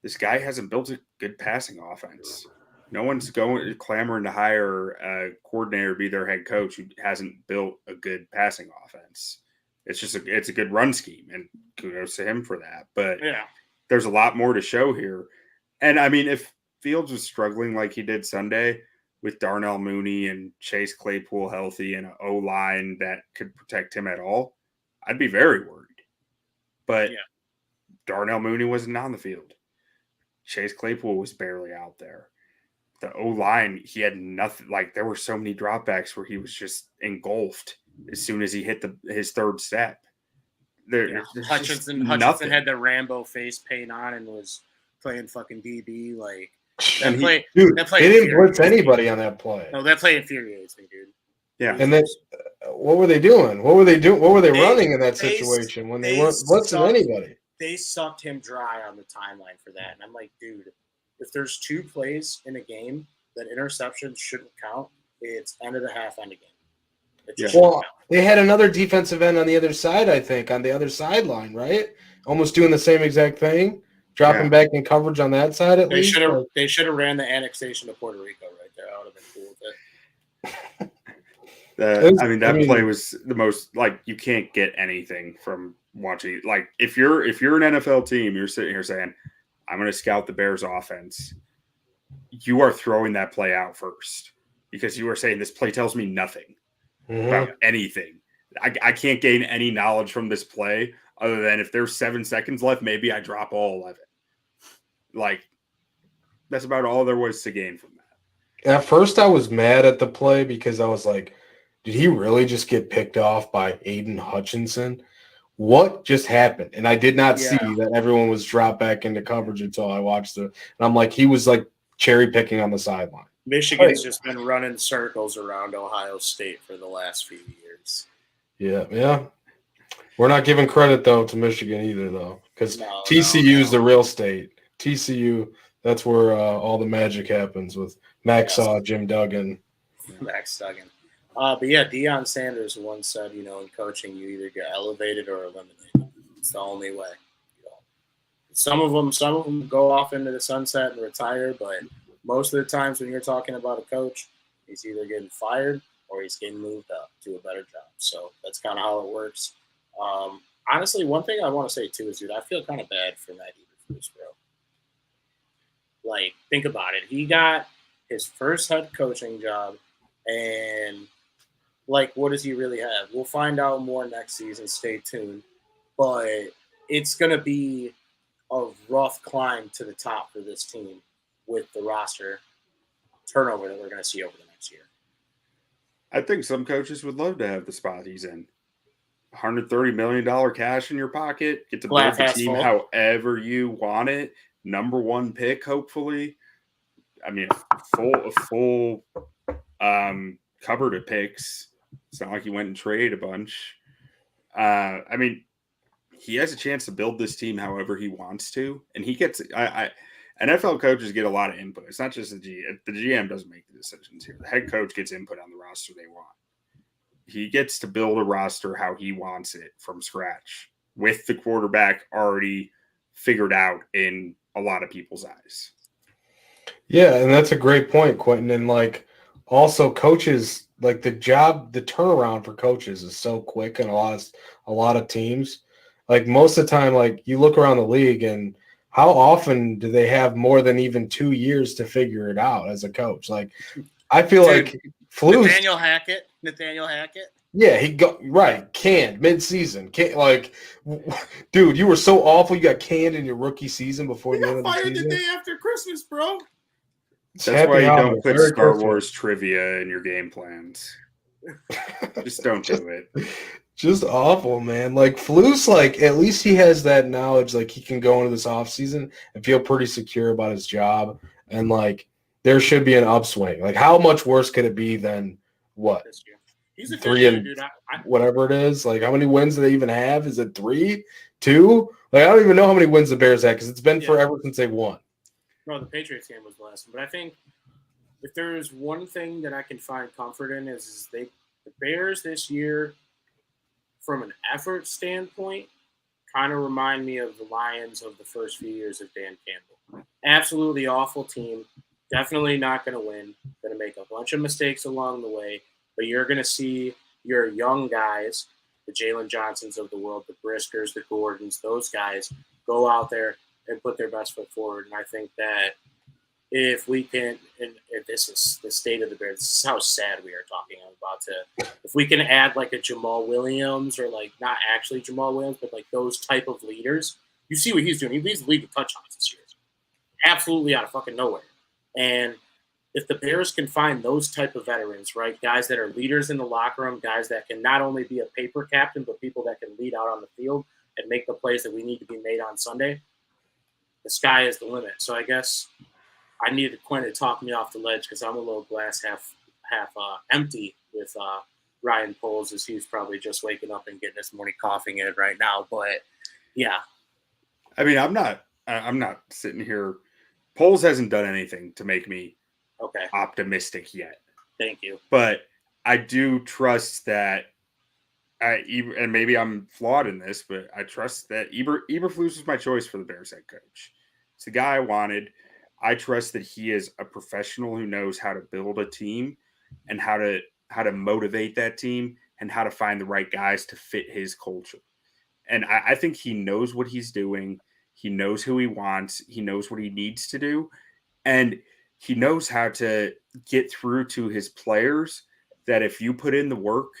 this guy hasn't built a good passing offense. No one's clamoring to hire a coordinator to be their head coach who hasn't built a good passing offense. It's just it's a good run scheme, and kudos to him for that. But there's a lot more to show here. And I mean, if Fields was struggling like he did Sunday with Darnell Mooney and Chase Claypool healthy and an O-line that could protect him at all, I'd be very worried. But Darnell Mooney wasn't on the field. Chase Claypool was barely out there. The O-line, he had nothing. Like, there were so many dropbacks where he was just engulfed as soon as he hit his third step. Hutchinson had the Rambo face paint on and was playing fucking DB. Like, they didn't blitz anybody on that play. No, that play infuriates me, dude. Yeah. And then what were they doing? What were they running in that situation when they weren't blitzing anybody? They sucked him dry on the timeline for that. And I'm like, dude, if there's 2 plays in a game that interceptions shouldn't count, it's end of the half, end of game. Well, they had another defensive end on the other side, I think, on the other sideline, right? Almost doing the same exact thing, dropping back in coverage on that side at least. They should have ran the annexation to Puerto Rico right there. I would have been cool with it. That play was the most, like, you can't get anything from watching. Like, if you're an NFL team, you're sitting here saying, I'm going to scout the Bears offense. You are throwing that play out first because you are saying this play tells me nothing about anything. I can't gain any knowledge from this play other than if there's 7 seconds left, maybe I drop all 11. Like, that's about all there was to gain from that. At first, I was mad at the play because I was like, did he really just get picked off by Aiden Hutchinson? What just happened? And I did not see that everyone was dropped back into coverage until I watched it. And I'm like, he was like cherry picking on the sideline. Michigan's just been running circles around Ohio State for the last few years. Yeah. We're not giving credit, though, to Michigan either, though, because TCU is the real state. TCU, that's where all the magic happens with Maxaw, Jim Duggan. Max Duggan. But yeah, Deion Sanders once said, in coaching, you either get elevated or eliminated. It's the only way. Some of them go off into the sunset and retire, but most of the times when you're talking about a coach, he's either getting fired or he's getting moved up to a better job. So that's kind of how it works. Honestly, one thing I want to say too is, dude, I feel kind of bad for Matt Eberflus, bro. Like, think about it. He got his first head coaching job, and like, what does he really have? We'll find out more next season. Stay tuned. But it's gonna be a rough climb to the top for this team with the roster turnover that we're going to see over the next year. I think some coaches would love to have the spot he's in. $130 million cash in your pocket, get to build the team however you want it. Number 1 pick, hopefully. I mean, a full cupboard of picks. It's not like he went and traded a bunch. I mean, he has a chance to build this team however he wants to, and he gets. NFL coaches get a lot of input. It's not just the GM. The GM doesn't make the decisions here. The head coach gets input on the roster they want. he gets to build a roster how he wants it from scratch with the quarterback already figured out in a lot of people's eyes. Yeah, and that's a great point, Quentin. And like also coaches, like the turnaround for coaches is so quick in a lot of teams. Like most of the time, like you look around the league and how often do they have more than even 2 years to figure it out as a coach? Like I feel like Flu's Nathaniel Hackett. yeah, he got right canned mid-season. Can't like, dude, you were so awful. You got canned in your rookie season before the end of the season. Fired the day after Christmas, bro. That's why you don't put Star Wars trivia in your game plans. Just don't do it. Just awful, man. Like Flu's, like at least he has that knowledge. Like he can go into this offseason and feel pretty secure about his job, and like there should be an upswing. Like how much worse could it be than what? He's a 3 and dude. Whatever it is. Like how many wins do they even have? Is it 3, 2? Like I don't even know how many wins the Bears had because it's been forever since they won. No, the Patriots game was the last one. But I think if there is one thing that I can find comfort in is the Bears this year, from an effort standpoint, kind of remind me of the Lions of the first few years of Dan Campbell. Absolutely awful team. Definitely not going to win. Going to make a bunch of mistakes along the way. But you're going to see your young guys, the Jalen Johnsons of the world, the Briskers, the Gordons, those guys go out there and put their best foot forward. And I think that if we can, and this is the state of the Bears, this is how sad we are talking about if we can add like a Jamal Williams or like not actually Jamal Williams, but like those type of leaders, you see what he's doing. He leads the league with touchdowns this year. Absolutely out of fucking nowhere. And if the Bears can find those type of veterans, right, guys that are leaders in the locker room, guys that can not only be a paper captain, but people that can lead out on the field and make the plays that we need to be made on Sunday, the sky is the limit. So I guess I needed Quinn to talk me off the ledge because I'm a little glass half empty with Ryan Poles, as he's probably just waking up and getting his morning coffee in right now. But yeah, I mean, I'm not sitting here. Poles hasn't done anything to make me optimistic yet. Thank you. But I do trust that, and maybe I'm flawed in this, but I trust that Eberflus was my choice for the Bears head coach. It's the guy I wanted. I trust that he is a professional who knows how to build a team and how to motivate that team and how to find the right guys to fit his culture. And I think he knows what he's doing. He knows who he wants. He knows what he needs to do. And he knows how to get through to his players that if you put in the work,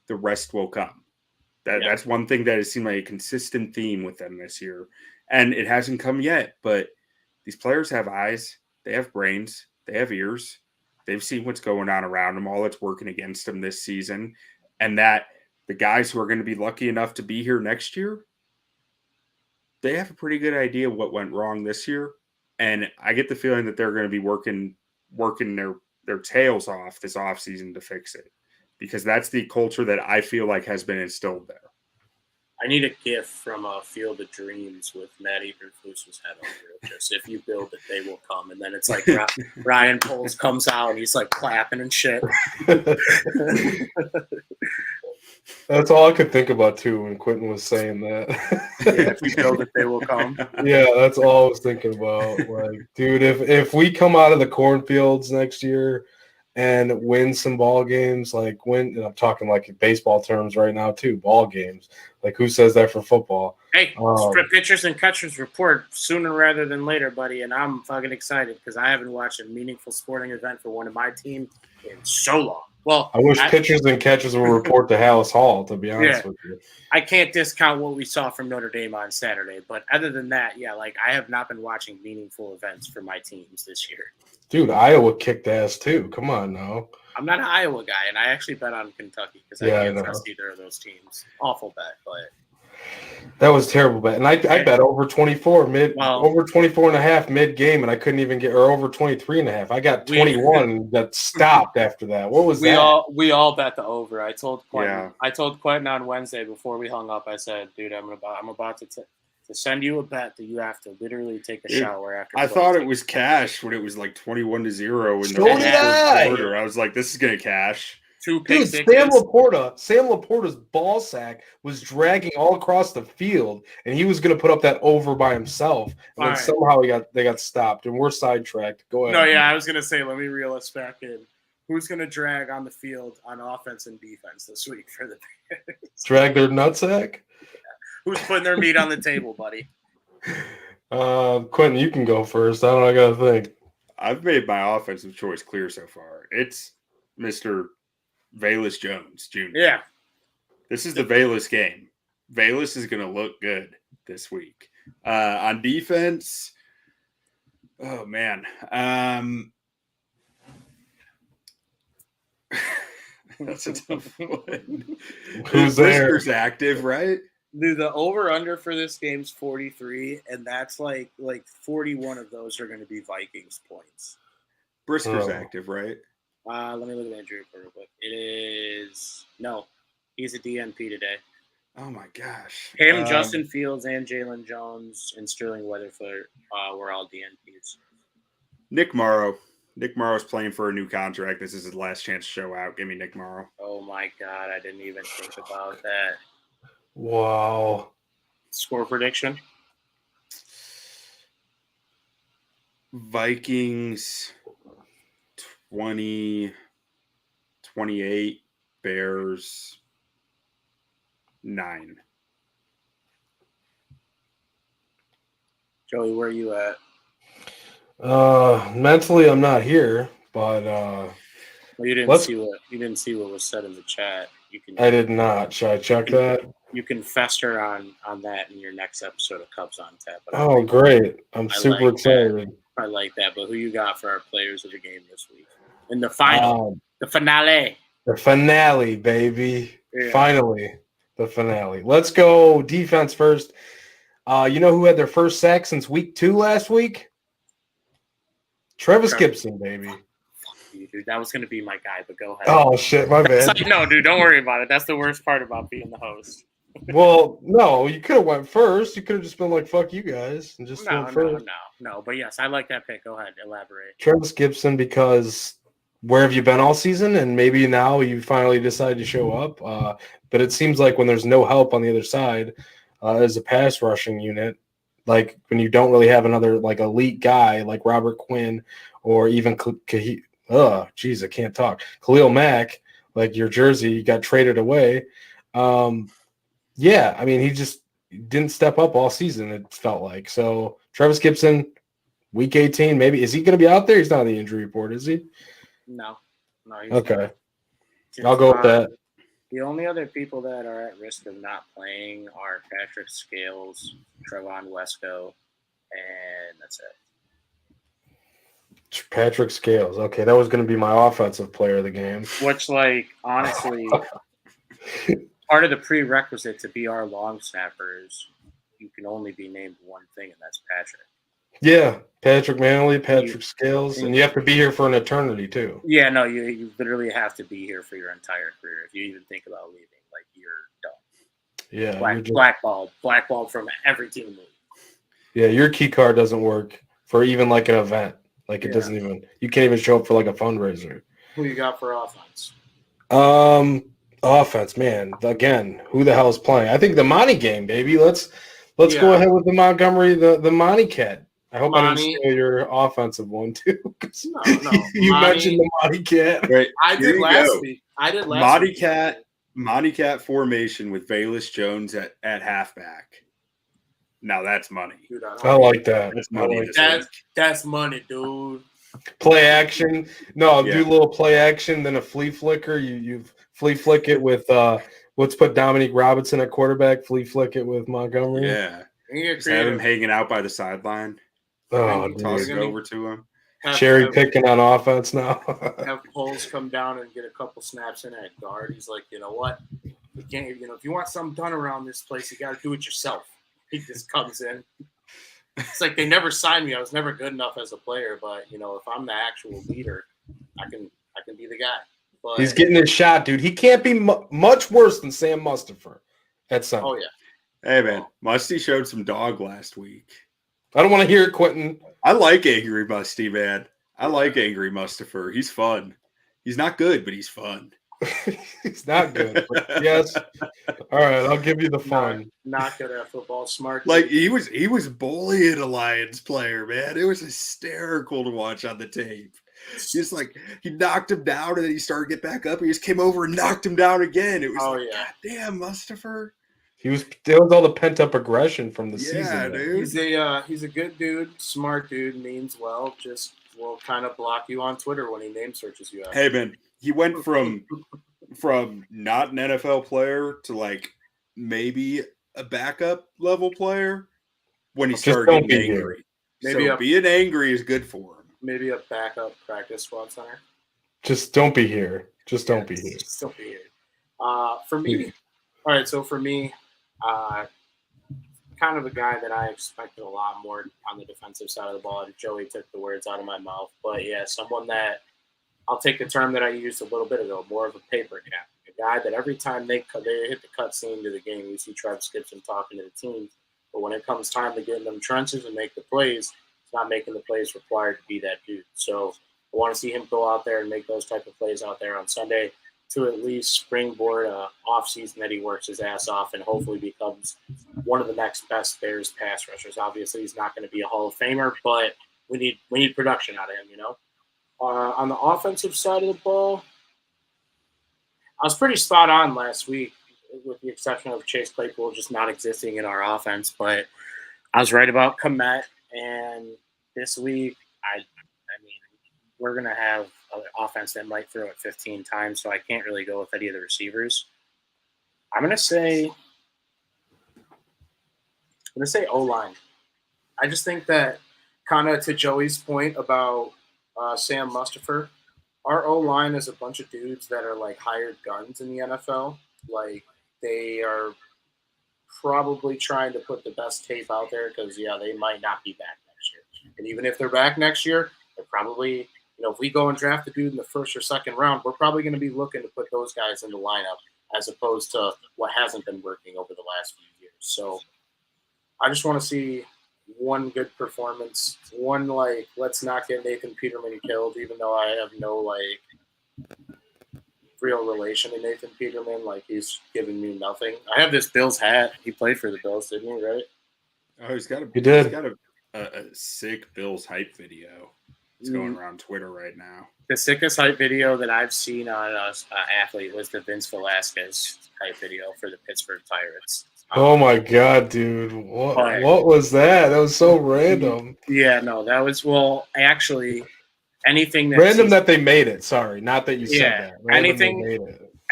the rest will come. That's one thing that has seemed like a consistent theme with them this year. And it hasn't come yet, but these players have eyes, they have brains, they have ears. They've seen what's going on around them, all that's working against them this season. And that the guys who are going to be lucky enough to be here next year, they have a pretty good idea what went wrong this year. And I get the feeling that they're going to be working their tails off this offseason to fix it. Because that's the culture that I feel like has been instilled there. I need a gift from Field of Dreams with Matt Eberflus's head over it. Just if you build it, they will come. And then it's like Ryan Poles comes out and he's like clapping and shit. That's all I could think about too when Quentin was saying that. Yeah, if you build it, they will come. Yeah, that's all I was thinking about. Like, dude, if we come out of the cornfields next year and win some ball games, like and I'm talking like in baseball terms right now too, ball games. Like who says that for football? Hey, pitchers and catchers report sooner rather than later, buddy, and I'm fucking excited because I haven't watched a meaningful sporting event for one of my team in so long. Well, I wish pitchers and catchers will report to Hallis Hall, to be honest with you. I can't discount what we saw from Notre Dame on Saturday, but other than that, yeah, like I have not been watching meaningful events for my teams this year. Dude, Iowa kicked ass too. Come on now. I'm not an Iowa guy, and I actually bet on Kentucky because I can't trust either of those teams. Awful bet, but that was terrible bet. And I bet over 24 over 24 and a half mid game, and I couldn't even get or over 23 and a half. I got 21 and got stopped after that. What was that? We all bet the over. I told Quentin on Wednesday before we hung up. I said, dude, I'm about to send you a bet that you have to literally take a shower after. I thought it was cash when it was like 21-0 in the first quarter. I was like, this is gonna cash. 2 pick Dude, sixes. Sam Laporta's ball sack was dragging all across the field, and he was going to put up that over by himself. And then All right. somehow they got stopped, and we're sidetracked. Go ahead. No, yeah, I was going to say, let me reel us back in. Who's going to drag on the field on offense and defense this week for the Bears? Drag their nutsack? Who's putting their meat on the table, buddy? Quentin, you can go first. I don't know. I got to think. I've made my offensive choice clear so far. It's Mr. Velus Jones Jr. Yeah. This is the Velus game. Velus is going to look good this week. On defense, oh, man. That's a tough one. Who's there? Brisker's active, right? Dude, the over-under for this game's 43, and that's like 41 of those are going to be Vikings points. Brisker's active, right? Let me look at the injury report real quick. It is – no, he's a DNP today. Oh, my gosh. Him, Justin Fields, and Jalen Jones and Sterling Weatherford were all DNPs. Nick Morrow. Nick Morrow's playing for a new contract. This is his last chance to show out. Give me Nick Morrow. Oh, my God. I didn't even think about that. Wow. Score prediction? Vikings 20, 28, Bears 9. Joey, where are you at? Mentally, I'm not here, but Well, you didn't see what was said in the chat. I did not. Should I check that? You can fester on that in your next episode of Cubs on Tap. Oh, great! I'm super excited. I like that. But who you got for our players of the game this week in the final, the finale? The finale, baby! Yeah. Finally, the finale. Let's go defense first. You know who had their first sack since week 2 last week? Travis Gibson, baby. Fuck you, dude. That was going to be my guy, but go ahead. Oh, shit. My bad. No, dude, don't worry about it. That's the worst part about being the host. Well, no, you could have went first. You could have just been like, fuck you guys, and just went first. No. But yes, I like that pick. Go ahead. Elaborate. Travis Gibson, because where have you been all season? And maybe now you finally decided to show up. But it seems like when there's no help on the other side as a pass rushing unit, like when you don't really have another like elite guy like Robert Quinn or even I can't talk. Khalil Mack, like your jersey got traded away. Yeah, I mean, he just didn't step up all season, it felt like. So Travis Gibson, week 18, maybe. Is he going to be out there? He's not on the injury report, is he? No. Okay. I'll go with that. The only other people that are at risk of not playing are Patrick Scales, Trevon Wesco, and that's it. Patrick Scales. Okay, that was going to be my offensive player of the game. Which, like, honestly, part of the prerequisite to be our long snapper is you can only be named one thing, and that's Patrick. Yeah, Patrick Manley, Patrick Scales, and you have to be here for an eternity too. Yeah, no, you literally have to be here for your entire career. If you even think about leaving, like, you're done. Yeah, blackballed from every team in the league. Yeah, your key card doesn't work for even like an event. Like it doesn't even. You can't even show up for like a fundraiser. Who you got for offense? Offense, man. Again, who the hell is playing? I think the Monty game, baby. Let's go ahead with the Montgomery, the Monty cat. I hope I didn't steal your offensive one too. No. You mentioned the Monty cat. Right, I did last week. Monty cat formation with Velus Jones at halfback. Now that's money. Dude, I like that. That's money. That's money, dude. Play action. No, do a little play action, then a flea flicker. You flea flick it with let's put Dominique Robinson at quarterback, flea flick it with Montgomery. Yeah. Just have him hanging out by the sideline. Oh, toss it over to him. Cherry picking on offense now. Have Poles come down and get a couple snaps in at guard. He's like, you know what? You can't. If you want something done around this place, you got to do it yourself. He just comes in. It's like they never signed me. I was never good enough as a player, but if I'm the actual leader, I can be the guy. But he's getting his shot, dude. He can't be much worse than Sam Mustipher at Sunday. Oh yeah. Hey man, Musty showed some dog last week. I don't want to hear it, Quentin. I like Angry Musty, man. I like Angry Mustipher. He's fun. He's not good, but he's fun. He's not good. But yes. All right, I'll give you the fun. Not good at football. Smart. Like he was bullying a Lions player, man. It was hysterical to watch on the tape. He's like he knocked him down and then he started to get back up. He just came over and knocked him down again. It was God damn, Mustafa. There was all the pent up aggression from the season. Dude. He's a good dude, smart dude, means well. Just will kind of block you on Twitter when he name searches you out. Hey man, he went from not an NFL player to like maybe a backup level player when he started getting angry. So being angry is good for him. Maybe a backup practice squad center. Just don't be here. Just don't be here. Just don't be here. For me, all right. So for me, kind of a guy that I expected a lot more on the defensive side of the ball. Joey took the words out of my mouth. But yeah, someone that I'll take the term that I used a little bit ago, more of a paper cap. A guy that every time they hit the cut scene to the game, you see Travis Gibson talking to the team. But when it comes time to get in them trenches and make the plays, he's not making the plays required to be that dude. So I want to see him go out there and make those type of plays out there on Sunday to at least springboard off season that he works his ass off and hopefully becomes one of the next best Bears pass rushers. Obviously, he's not going to be a Hall of Famer, but we need production out of him, you know. On the offensive side of the ball, I was pretty spot on last week, with the exception of Chase Claypool just not existing in our offense. But I was right about Kmet, and this week, I mean, we're going to have an offense that might throw it 15 times, so I can't really go with any of the receivers. I'm going to say O-line. I just think that kind of to Joey's point about Sam Mustafa, our O-line is a bunch of dudes that are like hired guns in the NFL. Like they are probably trying to put the best tape out there because, they might not be back next year. And even if they're back next year, they're probably, if we go and draft a dude in the first or second round, we're probably going to be looking to put those guys in the lineup as opposed to what hasn't been working over the last few years. So I just want to see one good performance, one let's not get Nathan Peterman killed, even though I have no real relation to Nathan Peterman. He's giving me nothing. I have this Bills hat. He played for the Bills, didn't he? Right? Oh, he's got a sick Bills hype video. It's going around Twitter right now. The sickest hype video that I've seen on an athlete was the Vince Velasquez hype video for the Pittsburgh Pirates. Oh my God, dude! What was that? That was so random. Yeah, no, that was actually anything that random that they made it. Sorry, not that you said that.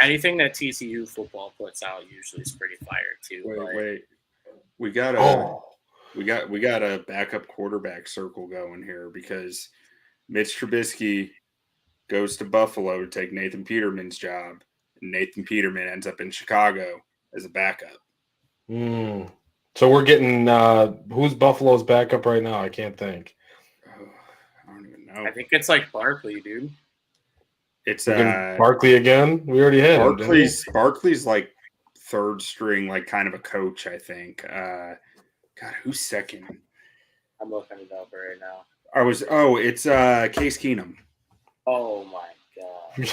Anything that TCU football puts out usually is pretty fire too. Wait, we got a backup quarterback circle going here because Mitch Trubisky goes to Buffalo to take Nathan Peterman's job, and Nathan Peterman ends up in Chicago as a backup. So we're getting who's Buffalo's backup right now? I can't think. I don't even know. I think it's Barkley, dude. It's Barkley again. We already had Barkley's like third string, kind of a coach. I think. God, who's second? I'm looking it up right now. It's Case Keenum. Oh my God.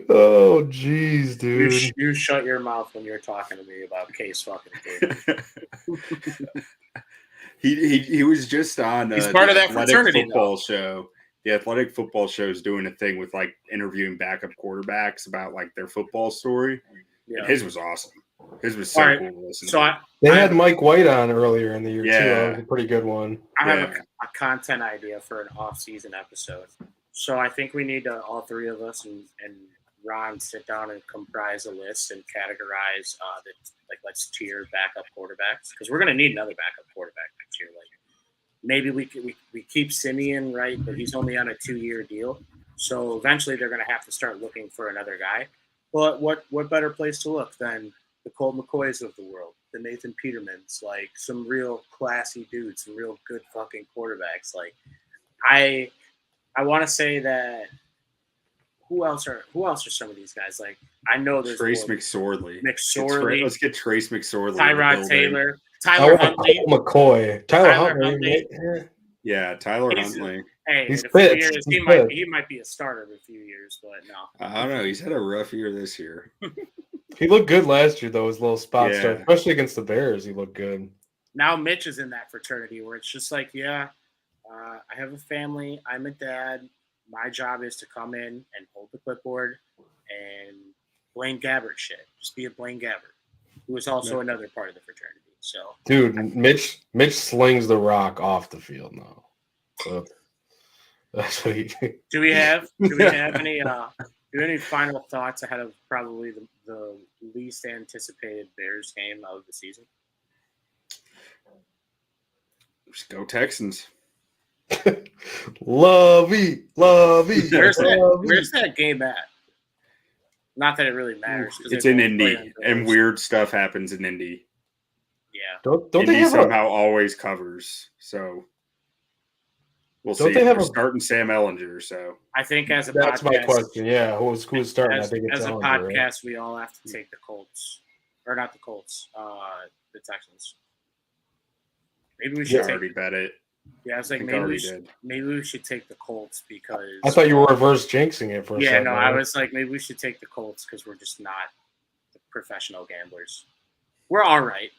Oh, jeez, dude. You shut your mouth when you're talking to me about Case fucking Keenum. He was just on he's part of that fraternity football show. The athletic football show is doing a thing with interviewing backup quarterbacks about their football story. Yeah. His was awesome. His was so cool to listen to. They had Mike White on earlier in the year too. That was a pretty good one. I have a content idea for an off-season episode. So I think we need to, all three of us and Ron, sit down and comprise a list and categorize let's tier backup quarterbacks because we're going to need another backup quarterback next year. Maybe we keep Simeon, right, but he's only on a 2-year deal. So eventually they're going to have to start looking for another guy. But what better place to look than the Colt McCoys of the world, the Nathan Petermans, some real classy dudes, some real good fucking quarterbacks. I want to say that who else are some of these guys? I know there's Trace McSorley. Let's get Trace McSorley. Tyrod Taylor. Tyler Huntley. McCoy. Tyler Huntley. Yeah, Tyler Huntley. Hey, He's in a few fit. years, He's he fit. might be a starter in a few years, but no. I don't know. He's had a rough year this year. He looked good last year, though. His little spot start, Yeah. especially against the Bears, he looked good. Now Mitch is in that fraternity where it's just like, I have a family. I'm a dad. My job is to come in and hold the clipboard and Blaine Gabbert shit. Just be a Blaine Gabbert, who is also another part of the fraternity. So, Dude, Mitch slings the rock off the field now. So that's what he. do we have any final thoughts ahead of probably the least anticipated Bears game of the season? Just go Texans. Lovey. Where's that game at? Not that it really matters. It's in Indy, and weird stuff happens in Indy. Yeah. Don't Indy they have somehow always covers, so we'll see. They're starting Sam Ellinger, so I think as a that's podcast, my question. Yeah, who's starting? As, I think it's as a Ellinger, podcast, right? we all have to take the Colts, or not the Colts, the Texans. Maybe we should already bet it. Yeah, I was like, maybe we should take the Colts because I thought you were reverse jinxing it for a second. Yeah, no, I was like, maybe we should take the Colts because we're just not professional gamblers. We're all right.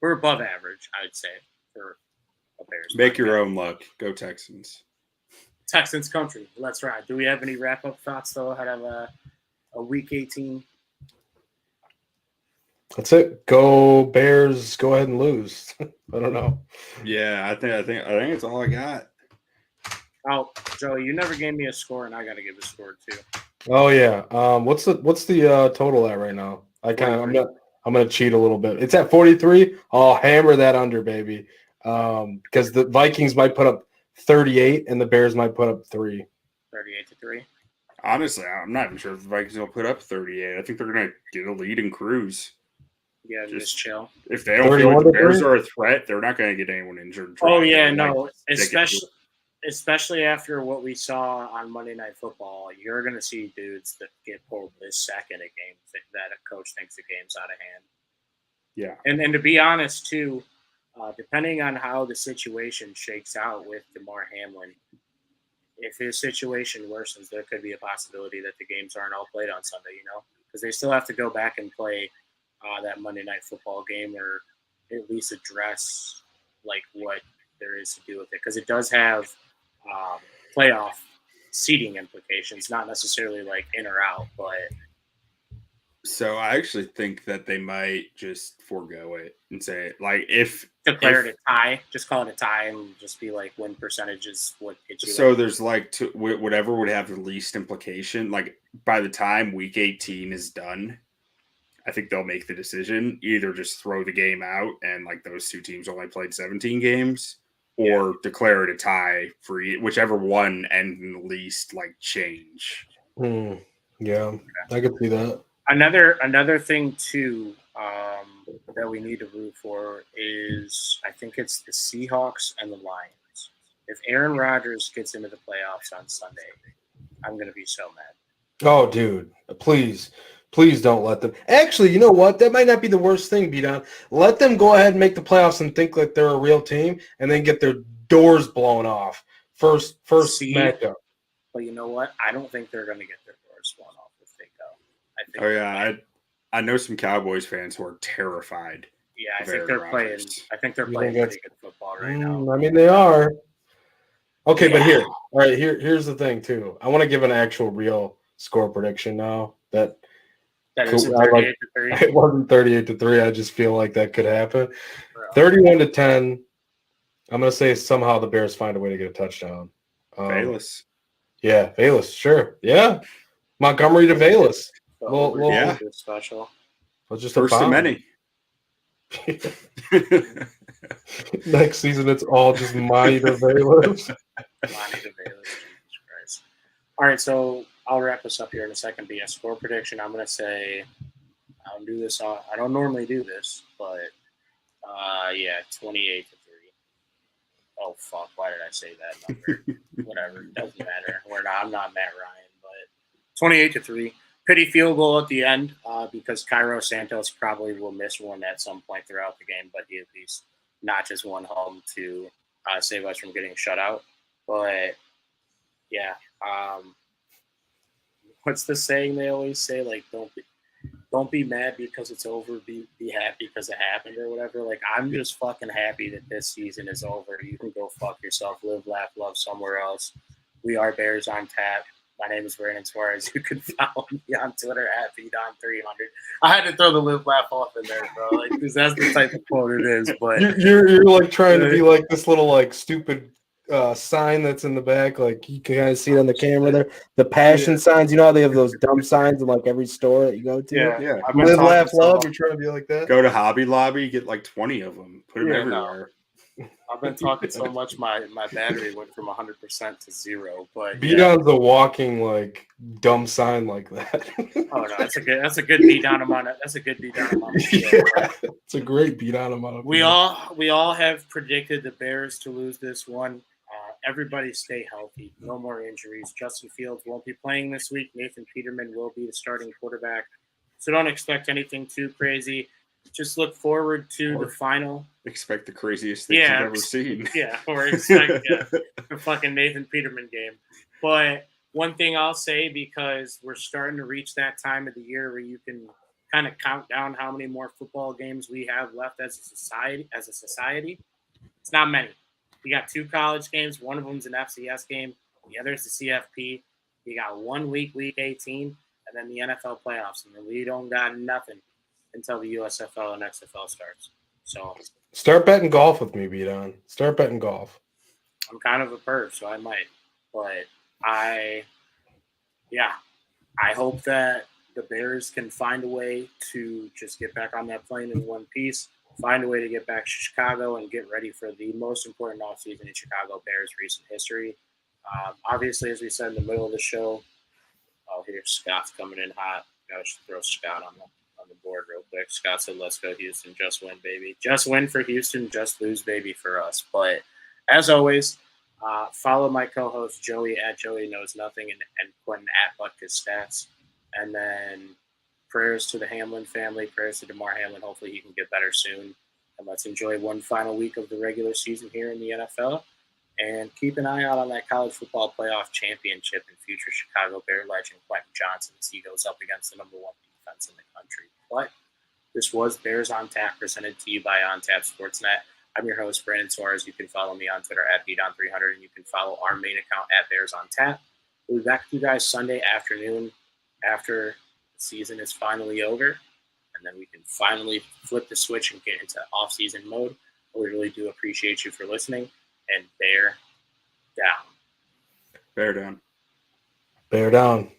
We're above average, I would say, for a Bears. Make your own luck. Go Texans. Texans country. Let's ride. Do we have any wrap-up thoughts, though, ahead of a Week 18? That's it. Go Bears. Go ahead and lose. I don't know. Yeah, I think it's all I got. Oh, Joey, you never gave me a score, and I got to give a score too. Oh yeah. What's the total at right now? I'm gonna cheat a little bit. It's at 43. I'll hammer that under, baby. Because the Vikings might put up 38 and the Bears might put up 3. 38-3. Honestly, I'm not even sure if the Vikings will put up 38. I think they're gonna get a lead and cruise. Yeah, just chill. If they don't feel like the Bears are a threat, they're not going to get anyone injured. Oh yeah, no, especially after what we saw on Monday Night Football, you're going to see dudes that get pulled this second a game that a coach thinks the game's out of hand. Yeah, and to be honest too, depending on how the situation shakes out with DeMar Hamlin, if his situation worsens, there could be a possibility that the games aren't all played on Sunday. Because they still have to go back and play that Monday Night Football game, or at least address like what there is to do with it, because it does have playoff seeding implications, not necessarily like in or out, but. So I actually think that they might just forego it and say, like, if declare it a tie, just call it a tie, and just be like win percentage is what gets you. So there's like whatever would have the least implication. Like by the time Week 18 is done, I think they'll make the decision, either just throw the game out and like those two teams only played 17 games, or declare it a tie for whichever one and the least like change. Yeah, I could see that. Another thing too that we need to root for is, I think it's the Seahawks and the Lions. If Aaron Rodgers gets into the playoffs on Sunday, I'm going to be so mad. Oh, dude, please don't let them. Actually, you know what? That might not be the worst thing, Bdon. Let them go ahead and make the playoffs and think like they're a real team, and then get their doors blown off first matchup. But you know what? I don't think they're going to get their doors blown off if they go. Oh yeah, I know some Cowboys fans who are terrified. Yeah, I think they're playing. I think they're playing pretty good football right now. I mean, they are. Okay, but here's the thing too. I want to give an actual real score prediction now. That isn't 38-3. It wasn't 38-3. I just feel like that could happen. 31-10. I'm gonna say somehow the Bears find a way to get a touchdown. Bayless. Yeah, Bayless. Sure. Yeah, Montgomery to Bayless. Yeah, special. Just first of many. Next season, it's all just Monty to Bayless. Monty to Bayless. Jesus Christ. All right, so I'll wrap this up here in a second. Be a score prediction. I'm gonna say I don't do this. I don't normally do this, but 28-3. Oh fuck! Why did I say that number? Whatever, doesn't matter. I'm not Matt Ryan, but 28-3. Pity field goal at the end because Cairo Santos probably will miss one at some point throughout the game, but he at least notches one home to save us from getting shut out. But yeah. What's the saying they always say? Like, don't be mad because it's over. Be happy because it happened or whatever. Like, I'm just fucking happy that this season is over. You can go fuck yourself. Live, laugh, love somewhere else. We are Bears on Tap. My name is Brandon Suarez. You can follow me on Twitter at Bdon300. I had to throw the live, laugh off in there, bro. Like, because that's the type of quote it is. But you're like trying to be like this little like stupid sign that's in the back. Like you can kind of see it on the camera there. The passion signs. You know how they have those dumb signs in like every store that you go to. yeah. Live, laugh, love. You're trying to be like that. Go to Hobby Lobby, get like 20 of them, put them everywhere. I've been talking so much, my battery went from 100% to 0. But Bdon's a walking like dumb sign like that. Oh no, that's a good Bdon amount. That's a good Bdon amount. It's a great Bdon amount. We all have predicted the Bears to lose this one. Everybody stay healthy. No more injuries. Justin Fields won't be playing this week. Nathan Peterman will be the starting quarterback. So don't expect anything too crazy. Just look forward to the final. Expect the craziest things you've ever seen. Yeah, or expect the fucking Nathan Peterman game. But one thing I'll say, because we're starting to reach that time of the year where you can kind of count down how many more football games we have left as a society. It's not many. We got 2 college games. One of them's an FCS game. The other's the CFP. We got 1 week, week 18, and then the NFL playoffs. And then we don't got nothing until the USFL and XFL starts. So start betting golf with me, Bdon. Start betting golf. I'm kind of a perv, so I might. But I hope that the Bears can find a way to just get back on that plane in one piece, find a way to get back to Chicago and get ready for the most important offseason in Chicago Bears recent history. Obviously, as we said in the middle of the show, here's Scott's coming in hot. Got to throw Scott on the board real quick. Scott said, let's go Houston. Just win, baby. Just win for Houston. Just lose, baby, for us. But as always, follow my co-host Joey at Joey Knows Nothing and Quentin at Butkus Stats. And then prayers to the Hamlin family, prayers to DeMar Hamlin. Hopefully he can get better soon. And let's enjoy one final week of the regular season here in the NFL. And keep an eye out on that college football playoff championship and future Chicago Bear legend Quentin Johnson as he goes up against the number 1 defense in the country. But this was Bears on Tap, presented to you by On Tap Sportsnet. I'm your host, Brandon Suarez. You can follow me on Twitter at Bdon300, and you can follow our main account at Bears on Tap. We'll be back with you guys Sunday afternoon after the season is finally over, and then we can finally flip the switch and get into off-season mode. We really do appreciate you for listening, and bear down. Bear down. Bear down.